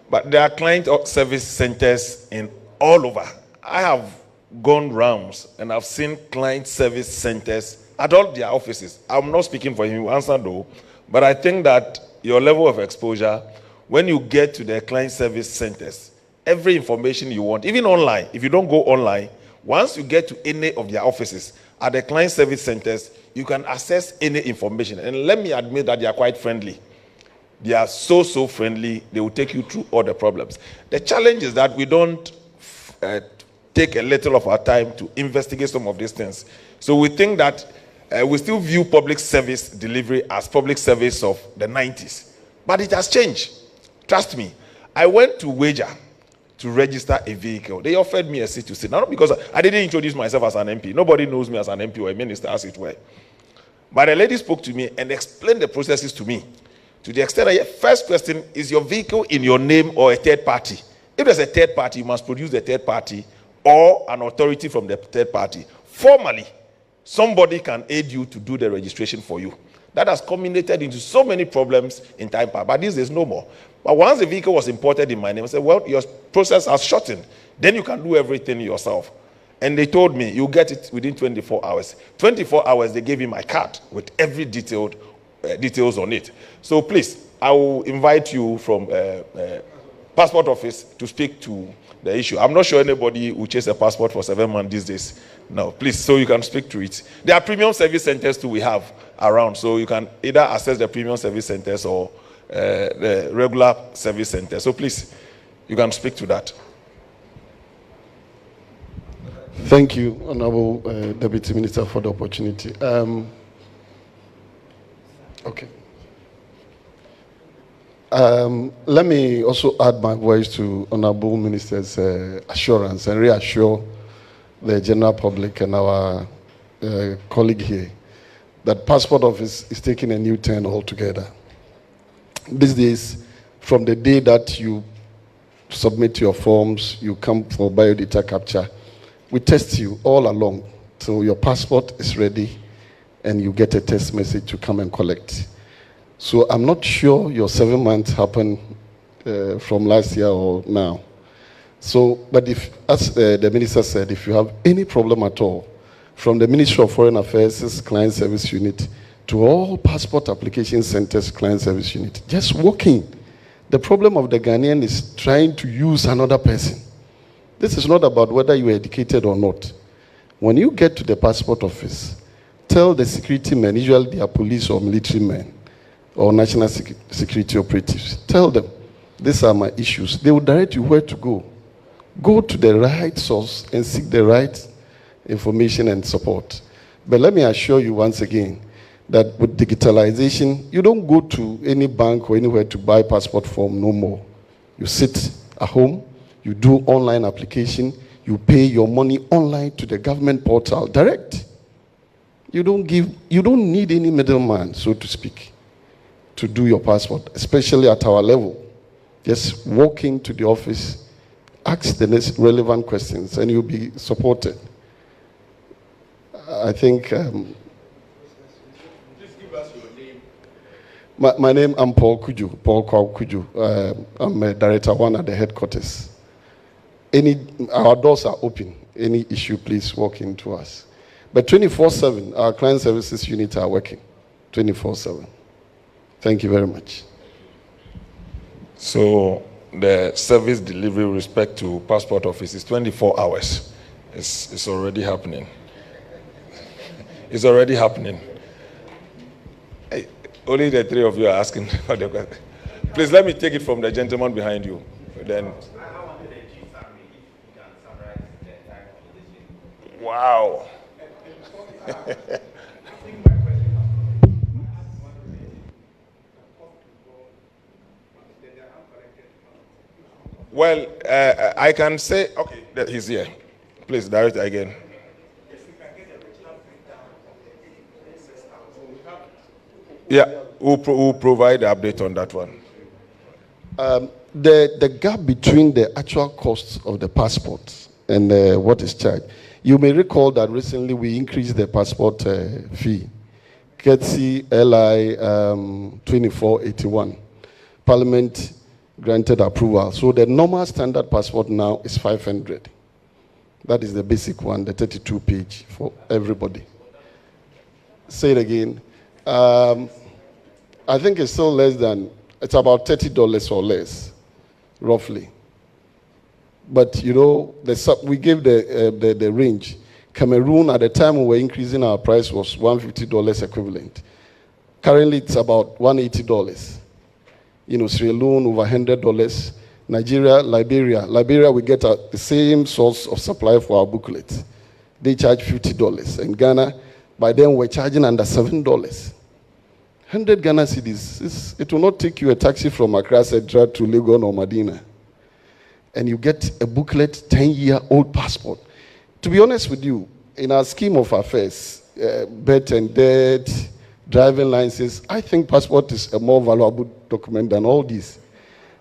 But there are client service centers in all over. I have gone rounds and I've seen client service centers at all their offices. I'm not speaking for him, answer though, but I think that your level of exposure, when you get to the client service centers, every information you want, even online, if you don't go online, once you get to any of their offices, at the client service centers, you can access any information. And let me admit that they are quite friendly. They are so friendly. They will take you through all the problems. The challenge is that we don't take a little of our time to investigate some of these things. So we think that we still view public service delivery as public service of the 90s. But it has changed. Trust me. I went to Wager to register a vehicle. They offered me a seat to sit. Not because I didn't introduce myself as an MP. Nobody knows me as an MP or a minister, as it were. But the lady spoke to me and explained the processes to me. To the extent that, first question, is your vehicle in your name or a third party? If there's a third party, you must produce the third party or an authority from the third party. Formally, somebody can aid you to do the registration for you. That has culminated into so many problems in time past. But these days, no more. But once the vehicle was imported in my name, I said, well, your process has shortened. Then you can do everything yourself. And they told me, you'll get it within 24 hours. 24 hours, they gave me my card with every details on it. So please, I will invite you from passport office to speak to the issue. I'm not sure anybody will chase a passport for 7 months these days. No, please, so you can speak to it. There are premium service centers too we have around, so you can either access the premium service centers or the regular service center. So please, you can speak to that. Thank you, Honorable Deputy Minister, for the opportunity. Okay. Let me also add my voice to Honorable Minister's assurance and reassure the general public and our colleague here that Passport Office is taking a new turn altogether. These days, from the day that you submit your forms, you come for biodata capture, we test you all along. So your passport is ready and you get a text message to come and collect. So I'm not sure your 7 months happened from last year or now. So, but if, as the minister said, if you have any problem at all, from the Ministry of Foreign Affairs Client Service Unit to all passport application centers Client Service Unit, just walk in. The problem of the Ghanaian is trying to use another person. This is not about whether you are educated or not. When you get to the passport office, tell the security men, usually they are police or military men, or national security operatives, tell them, these are my issues. They will direct you where to go. Go to the right source and seek the right information and support. But let me assure you once again that with digitalization, you don't go to any bank or anywhere to buy passport form no more. You sit at home, you do online application, you pay your money online to the government portal direct. You don't need any middleman, so to speak, to do your passport, especially at our level. Just walk into the office, ask the next relevant questions, and you'll be supported. I think. Please give us your name. My name, I'm Paul Kuju, Paul Kuju. I'm a Director 1 at the headquarters. Our doors are open. Any issue, please walk into us. But 24/7, our client services unit are working 24/7. Thank you very much. So the service delivery with respect to passport office is 24 hours. It's already happening. It's already happening. Hey, only the three of you are asking for the question. Please let me take it from the gentleman behind you. Then. Wow. Well, I can say, okay, that he's here. Please direct again. Yeah, we'll provide the update on that one. The gap between the actual costs of the passport and what is charged. You may recall that recently we increased the passport fee. KETSI LI 2481. Parliament granted approval. So the normal standard passport now is 500. That is the basic one, the 32 page for everybody. Say it again. I think it's still less than, it's about $30 or less, roughly. But you know, we gave the range. Cameroon, at the time we were increasing our price, was $150 equivalent. Currently, it's about $180. You know, Sierra Leone, over $100. Nigeria, Liberia, we get the same source of supply for our booklet. They charge $50. And Ghana, by then, we're charging under $7. 100 Ghana cedis. It will not take you a taxi from Accra Central to Legon or Medina. and you get a booklet, 10-year-old passport. To be honest with you, in our scheme of affairs, birth and death, driving license, I think passport is a more valuable document than all these.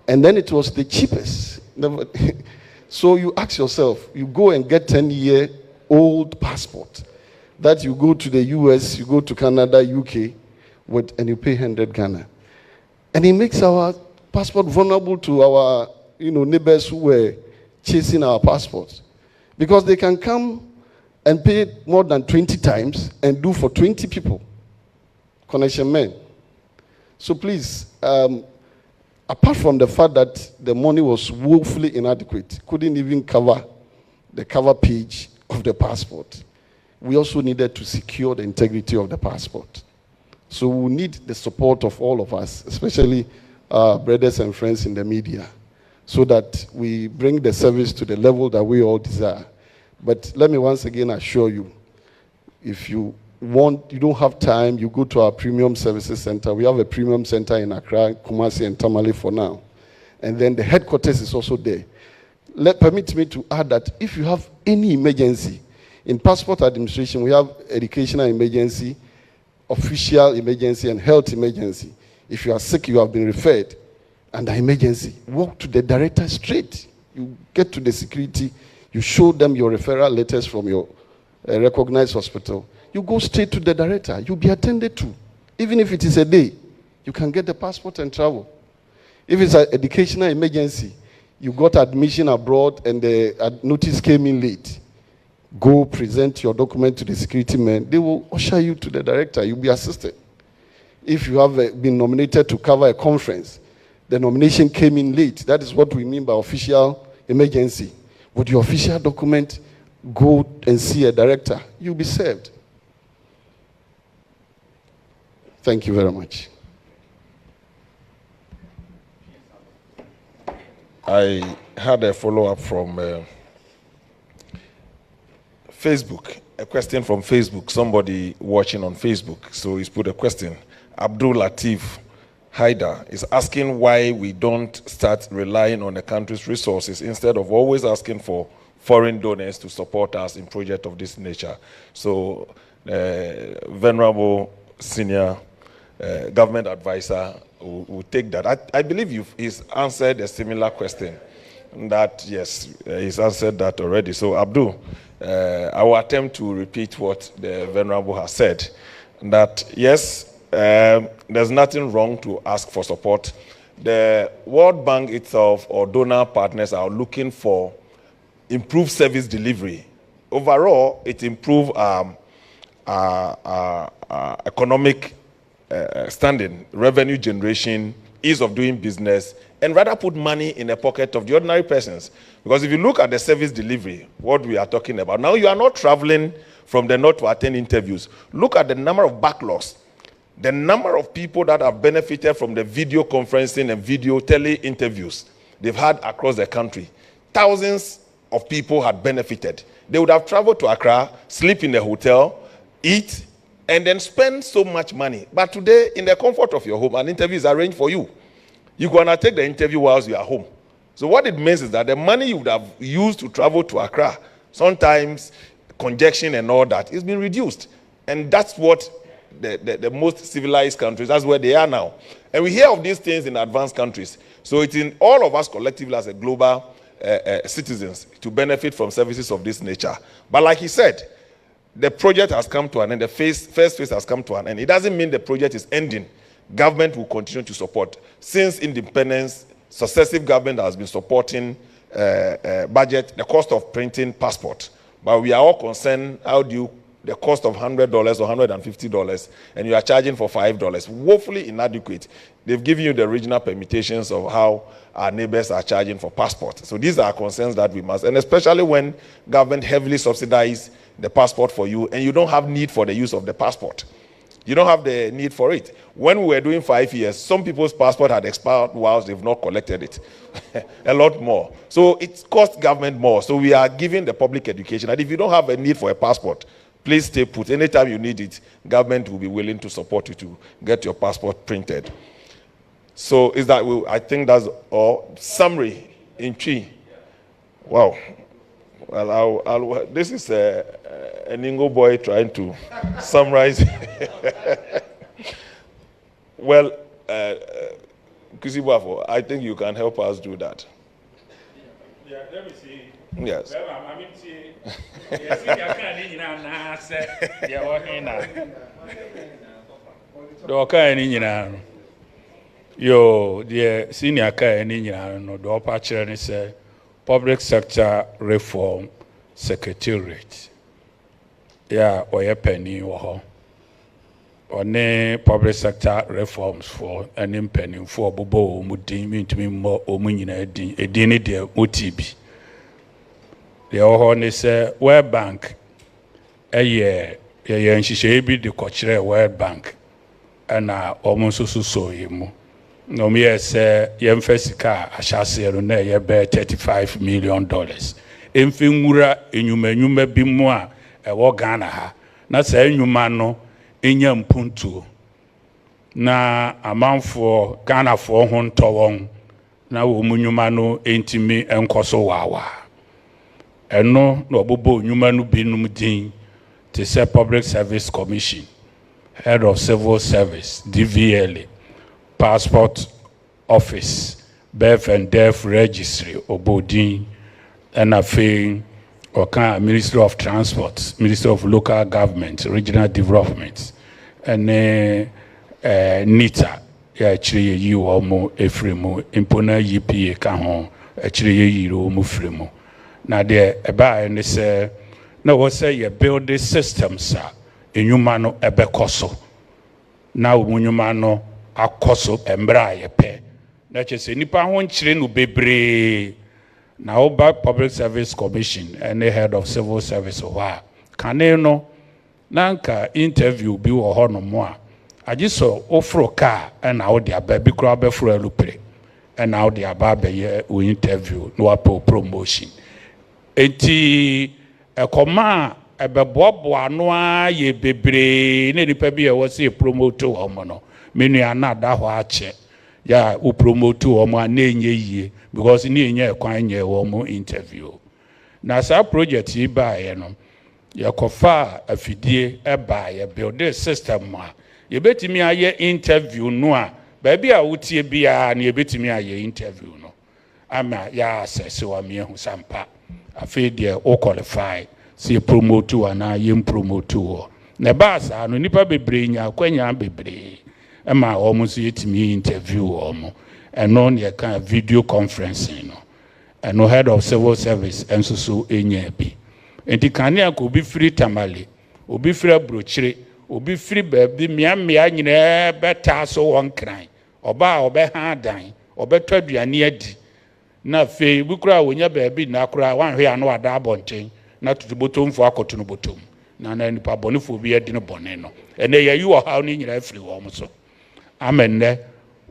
And then it was the cheapest. So you ask yourself, you go and get 10-year-old passport, that you go to the US, you go to Canada, UK, and you pay 100 Ghana. And it makes our passport vulnerable to our neighbors who were chasing our passports. Because they can come and pay more than 20 times and do for 20 people. Connection men. So please, apart from the fact that the money was woefully inadequate, couldn't even cover the cover page of the passport, we also needed to secure the integrity of the passport. So we need the support of all of us, especially brothers and friends in the media, so that we bring the service to the level that we all desire. But let me once again assure you, if you don't have time, you go to our Premium Services Center. We have a Premium Center in Accra, Kumasi, and Tamale for now. And then the headquarters is also there. Permit me to add that if you have any emergency, in passport administration, we have educational emergency, official emergency, and health emergency. If you are sick, you have been referred, under emergency, walk to the director straight. You get to the security, you show them your referral letters from your recognized hospital. You go straight to the director. You'll be attended to. Even if it is a day, you can get the passport and travel. If it's an educational emergency, you got admission abroad and the notice came in late, go present your document to the security men. They will usher you to the director. You'll be assisted. If you have been nominated to cover a conference, the nomination came in late. That is what we mean by official emergency. With your official document, go and see a director. You'll be served. Thank you very much. I had a follow-up from Facebook, a question from Facebook, somebody watching on Facebook. So he's put a question. Abdul Latif Haida is asking why we don't start relying on the country's resources instead of always asking for foreign donors to support us in projects of this nature. So, Venerable Senior Government Advisor will take that. I believe he's answered a similar question. That, yes, he's answered that already. So, Abdul, I will attempt to repeat what the Venerable has said. That, yes, there's nothing wrong to ask for support. The World Bank itself or donor partners are looking for improved service delivery. Overall, it improves economic standing, revenue generation, ease of doing business, and rather put money in the pocket of the ordinary persons. Because if you look at the service delivery, what we are talking about, now you are not traveling from the north to attend interviews. Look at the number of backlogs, the number of people that have benefited from the video conferencing and video tele-interviews they've had across the country. Thousands of people had benefited. They would have traveled to Accra, sleep in the hotel, eat, and then spend so much money. But today, in the comfort of your home, an interview is arranged for you. You're going to take the interview whilst you are home. So what it means is that the money you would have used to travel to Accra, sometimes congestion and all that, is being reduced. And that's what the most civilized countries, that's where they are now. And we hear of these things in advanced countries. So it's in all of us collectively as a global citizens to benefit from services of this nature. But like he said, the project has come to an end. The first phase has come to an end. It doesn't mean the project is ending. Government will continue to support. Since independence, successive government has been supporting budget, the cost of printing passport. But we are all concerned, how do you, the cost of $100 or $150, and you are charging for $5, woefully inadequate. They've given you the regional permutations of how our neighbors are charging for passport. So these are concerns that we must, and especially when government heavily subsidize the passport for you, and you don't have need for the use of the passport. You don't have the need for it. When we were doing 5 years, some people's passport had expired whilst they've not collected it. A lot more. So it costs government more. So we are giving the public education that if you don't have a need for a passport, please stay put. Anytime you need it, government will be willing to support you to get your passport printed. So is that, I think that's all. Summary in Chi. Wow. Well, this is an Ingo boy trying to summarize. Well, Kisibafo, I think you can help us do that. Yeah, let me see. Yes. I mean, see, yes, I can't say, yeah, working now. Yo, the senior no, the upper chair say public sector reform secretariat. Yeah, or a penny or public sector reforms for an penny for Bobo Mudin to me more omunina a dinner dear Mutibi. The Ohone say World Bank a year, and she should be the coach World Bank and almost so him. No, me say Yemfesika, I shall say, $35 million. Infimura, inyume bimwa, a wogana ha. Na say nyumano, inyam puntu. Na amount for Ghana for hon towon. Na umunyumano intimi enkoso wawa. Eno no bobo nyumanu binum din. To say Public Service Commission, Head of Civil Service, DVLA. Passport Office, Birth and Death Registry, Obodin, and Afin, Oka, Ministry of Transport, Ministry of Local Government, Regional Development, and NITA, actually, you almo Efremo, Impona YPA Kahon, actually, you Mufremo. Now, there, about and they say, no, what say you build this system, sir, in humano ebekoso. Now, when humano akoso embra yepe na chese nipa ho nchire no bebre na oba Public Service Commission and the Head of Civil Service wa kane no nanka interview bi wo ho no mo a agiso ofro ka na wo de aba bi kura be fro alupre na wo de aba be ye o interview no apo promotion enti ekoma ebebobo ano a ye bebre na nipa bi e wo se promote wo mo no menu anada ho ache ya u promote o mo anenye yie because ni enye kwan nye wo mo interview na sa project yi ba ye no ye kofa afidie e ba ye build system a ye betimi aye interview no a ba bia wotie bia na ye betimi aye interview no ama ya assess wa me hu sampa afi de o qualify si promote wa na ye promote wo na ba sa no nipa bebre nya kwanya bebre Emma almost yet me interview almost and on your kind of video conferencing no and no Head of Civil Service and so enye bi enti kania ko bi free tamale obi free brochire obi free baby mia nyina beta so won kran oba obe ha dan obeto aduane adi na fe bi kura wonya baby na kura wan hwe ano ada abonten na tutubotom fo akoto no botom na nipa bonefo bi adi no bone no ene yayi wo ha no nyina free wo mo so amenne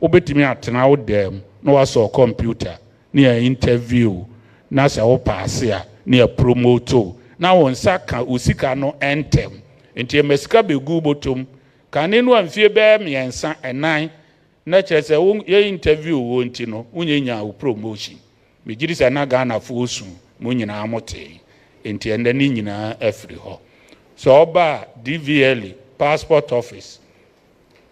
obetimi atena wo dem no waso computer na interview na se wo pass ya na promote na won saka osika no entem enti emesika begu botom kane no amfie be miensa enan na chese wo ye interview wo nti no unyenya wo promotion megiri se na Ghana fo osu mo nyina amote enti ende ni nyina afri ho so oba DVL Passport Office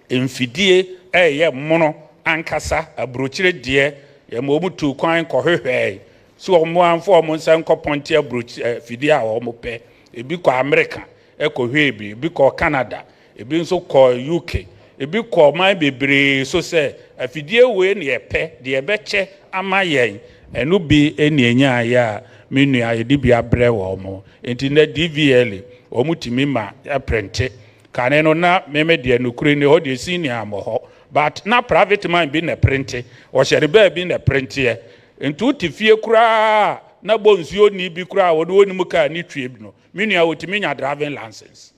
Infidie ye mono ankasa abrochire die ye mo mutu kwan kohwehwe so omo anfo omo nsan koponte abrochire fidie a omo pe ebi ko America ekohwe ebi ko Canada ebi nso ko UK ebi ko man bebre so se afidie we ne epe de ebeche amayen enu bi eni enya ya menu ayedi bia bre wo omo enti na DVL omo timi ma printe kane no na meme de nukure ne ho de senior amoho but na private man bi na printe o shere ba bi na printe e ntu tifie kura na bonsuo ni bi kura wo de onimu ka ni tue bi no menu a wotimi nya driving license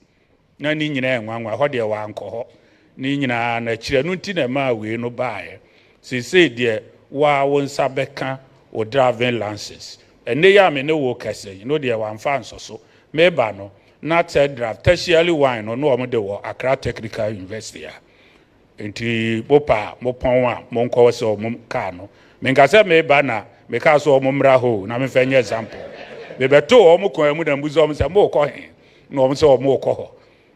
na ni nyina enwanwa ho de wa anko ni nyina na kire no nti na ma we no baaye se de wa won sabeka o driving license ene ya me ne wo kase no de wa mfa nsoso meba no na third draft tertiary wine no no de wo Accra Technical University a enti bopa mo pon a mo nko se mo ka no me nka se meba na Because of Mumraho, Namifanya example. They were two or more and Muzom and more coin. No, so more coho.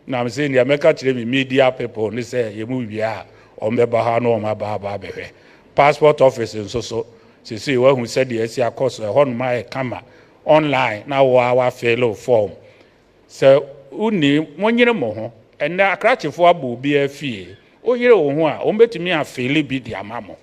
Now I'm saying the American media people, they say, you move ya, or Mebahano, my Baba, baby. Passport office and so. She see one who said the SCA course on my camera online, now our fellow form. So, Uni, 1 year more, and now cratching for Abu be a fee. Oh, you know, bet me a fairly be the amamo.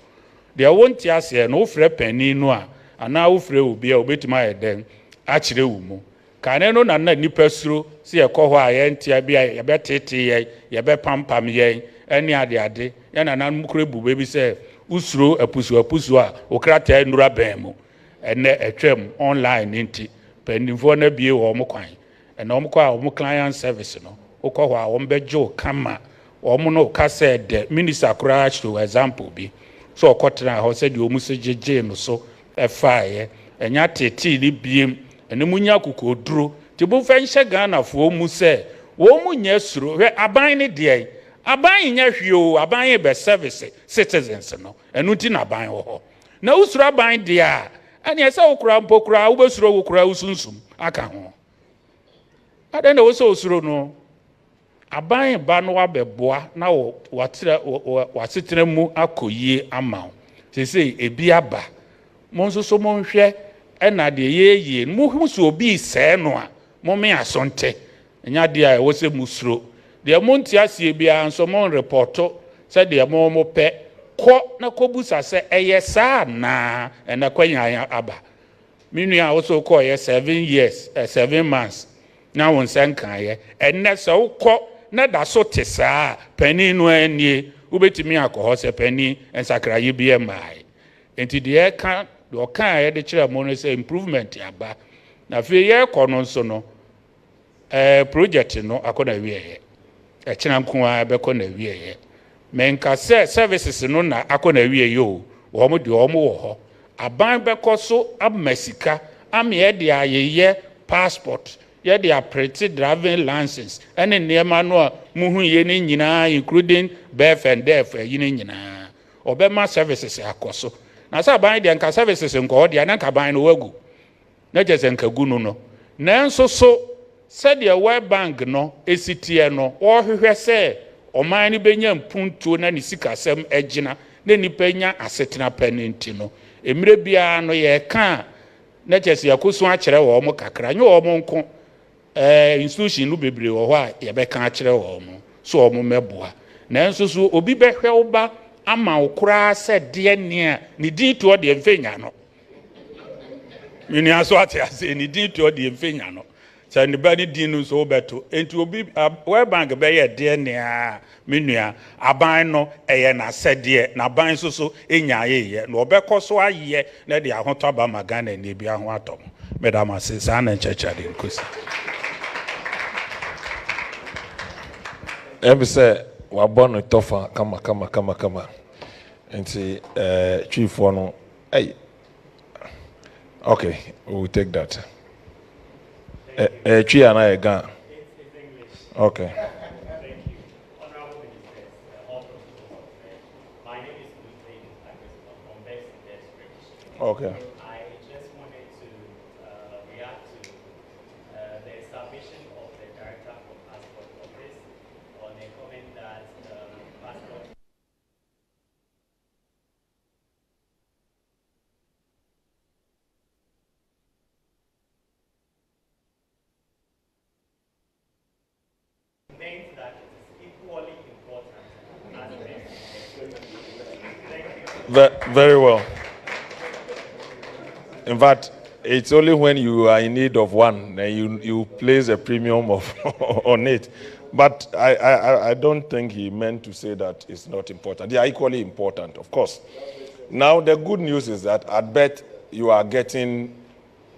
There won't just say no free penny noir, and now free will be a bit my then. Actually, umu. Can I know none ni pursue, see a cohort, a better tea, a better pam ye, any other day, and an uncrible baby say, Usro a pusua, Okrata nura bemo, and a trim online inti, pending for ne be or moquine, and omqua client service no, Okawa, Ombejo, Kama, or Mono Casse, the minister crash to example be. So Cotton House said you must Jane or so, a fire, and yate tea beam, and the Munyaku drew, to both venture Ghana for Muse, woman yes through where I buy it day. I buy you, I buy a service, citizens, no, and Nutina buy ho. No, sir, buy dear, and yes, I'll crowd pokra, overthrow crowsunsum, I can't. I don't know so through no. I buy a banwa beboa, now what's it mu akoye amount. They say a biaba. Monso so mon share, and at the ye, Muhus will be sanoa, Mommy asonte, and yadia was a musro. The Montiasi be and some on reporto said the Momo pe ko na kobusa say yes na and a quenya abba. Meaning I also call 7 years, 7 months. Now on Sankaye, and that's so called not that so tessa, penny no any, ubeti me alcohol, penny and Sakrayi BMI. Into the air can't do kind the chairman say improvement yaba. Now, for year corner so no project no, I couldn't hear. A chinamkua becon a year. Menka said services no na akona wie yo, womo de omo ho. Aban bekoso ab Mexica, am ye dia ye passport, ye dia pretty driving license, and in near mano muhu ye ni nyina, including birth and death, ye nyina. Obema services akoso. Na sa ban de nka services nko de anka ban no wagu. Na je se nka gu no. Nanso so said the World Bank no, ACTA no, or who say, or mine benya punto na ni sika sem ejina, ne ni penya asetina penintino. Emre bia no ye kan, na chesi yakusu achire wo mo kakra, nyo wo mo nko, institution no bebre wo ho a ye be kan achire wo mo, so wo mo meboa. Na enso so obi behwe wo ba ama okura se de ne ni din to de mfenya no. Mini aso ate ase ni din to de mfenya no. So anybody dinu so beto enti obi World Bank be ye de ne menua aban no eye na sede na ban so enya ye na obekoso aye na de ahoto aba magana na bi aho atom madam asesa na nchecha de nkosi Ebi say wa born tofa kama enti chief no hey okay we will take that. Tree and I gun. Okay. Thank you. Honorable Ministers, my name is Hussein from Best District. Okay. I just wanted to react to the establishment of the Director for Passport Office on a comment that passport. Meant that it is equally important as this. Very well. In fact, it's only when you are in need of one that you place a premium of on it. But I don't think he meant to say that it's not important. They are equally important, of course. Now, the good news is that at BET, you are getting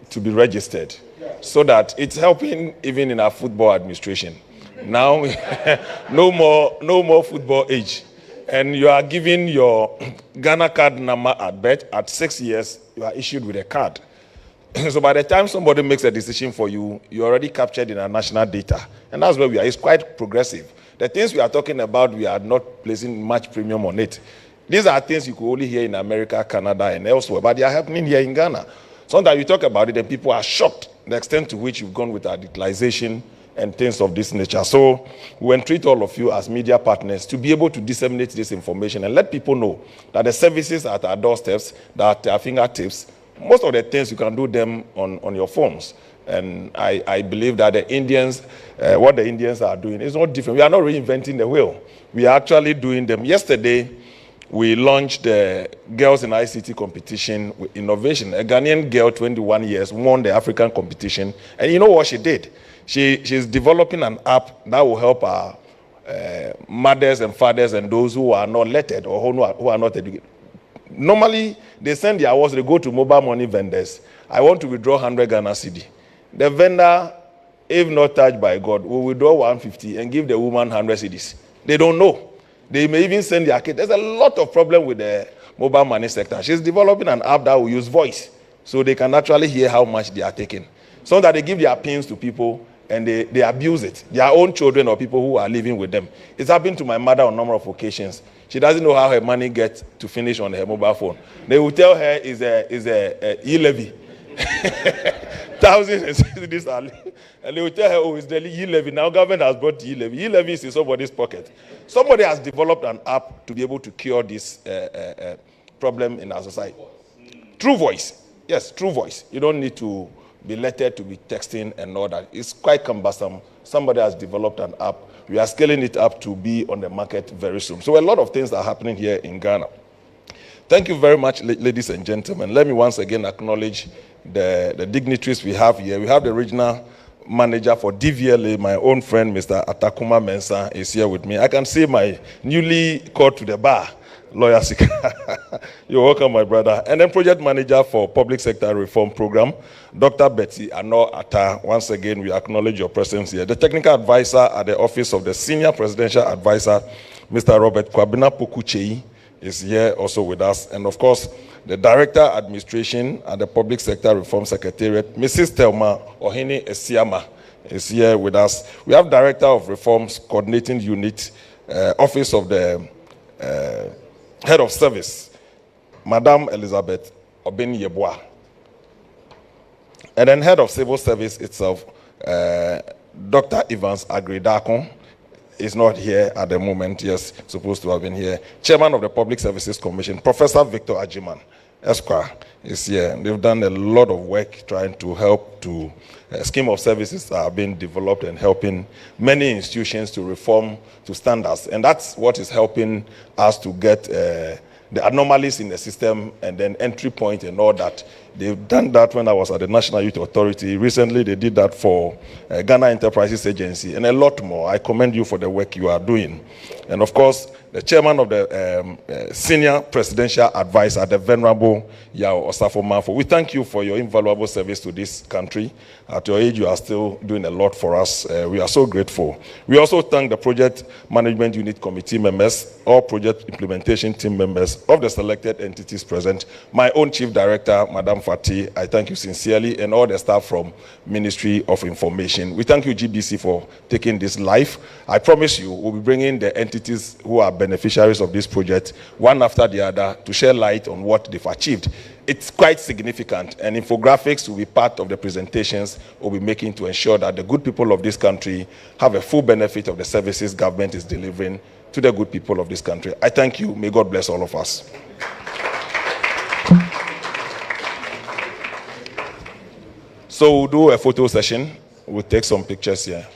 to be registered so that it's helping even in our football administration. Now, no more football age. And you are given your Ghana card number at BET. At 6 years, you are issued with a card. So by the time somebody makes a decision for you, you're already captured in our national data. And that's where we are. It's quite progressive. The things we are talking about, we are not placing much premium on it. These are things you could only hear in America, Canada, and elsewhere, but they are happening here in Ghana. Sometimes you talk about it and people are shocked the extent to which you've gone with radicalization and things of this nature. So we entreat all of you as media partners to be able to disseminate this information and let people know that the services at our doorsteps, that at our fingertips, most of the things you can do them on your phones. And I believe that the Indians, what the Indians are doing is not different. We are not reinventing the wheel. We are actually doing them. Yesterday, we launched the Girls in ICT competition with innovation. A Ghanaian girl, 21 years, won the African competition. And you know what she did? She's developing an app that will help our mothers and fathers and those who are not lettered or who are not educated. Normally, they send their awards, they go to mobile money vendors. I want to withdraw 100 Ghana cedi. The vendor, if not touched by God, will withdraw 150 and give the woman 100 cedis. They don't know. They may even send their kid. There's a lot of problem with the mobile money sector. She's developing an app that will use voice, so they can actually hear how much they are taking. So that they give their pins to people and they abuse it. Their own children or people who are living with them. It's happened to my mother on a number of occasions. She doesn't know how her money gets to finish on her mobile phone. They will tell her is a e-levy. Thousands and cedis are, and they will tell her, oh, it's the e-levy. Now government has brought the e-levy. E-levy is in somebody's pocket. Somebody has developed an app to be able to cure this problem in our society. True voice. Yes, true voice. You don't need to be lettered to be texting and all that. It's quite cumbersome. Somebody has developed an app. We are scaling it up to be on the market very soon. So a lot of things are happening here in Ghana. Thank you very much, ladies and gentlemen. Let me once again acknowledge the dignitaries we have here. We have the regional manager for DVLA, my own friend, Mr. Atakuma Mensah, is here with me. I can see my newly called to the bar, Lawyer Sika. You're welcome, my brother. And then project manager for Public Sector Reform Program, Dr. Betty Ano Atta. Once again, we acknowledge your presence here. The technical advisor at the office of the Senior Presidential Advisor, Mr. Robert Kwabena Pokuchei, is here also with us. And of course, the Director Administration at the Public Sector Reform Secretariat, Mrs. Thelma Ohini Esiama, is here with us. We have Director of Reforms Coordinating Unit, Office of the Head of Service, Madam Elizabeth Obin Yeboah. And then Head of Civil Service itself, Dr. Evans Agridakon, is not here at the moment. Yes, supposed to have been here. Chairman of the Public Services Commission, Professor Victor Ajiman, Esquire, is here. They've done a lot of work trying to help to a scheme of services that are being developed and helping many institutions to reform to standards. And that's what is helping us to get the anomalies in the system and then entry point and all that. They've done that when I was at the National Youth Authority. Recently, they did that for Ghana Enterprises Agency and a lot more. I commend you for the work you are doing. And of course, the chairman of the Senior Presidential Advisor, the Venerable Yao Osafo Manfo. We thank you for your invaluable service to this country. At your age, you are still doing a lot for us. We are so grateful. We also thank the Project Management Unit Committee members, all project implementation team members of the selected entities present, my own Chief Director, Madam Fatih, I thank you sincerely, and all the staff from Ministry of Information. We thank you, GBC, for taking this live. I promise you, we'll be bringing the entities who are beneficiaries of this project, one after the other, to share light on what they've achieved. It's quite significant, and infographics will be part of the presentations we'll be making to ensure that the good people of this country have a full benefit of the services government is delivering to the good people of this country. I thank you. May God bless all of us. So we'll do a photo session. We'll take some pictures here.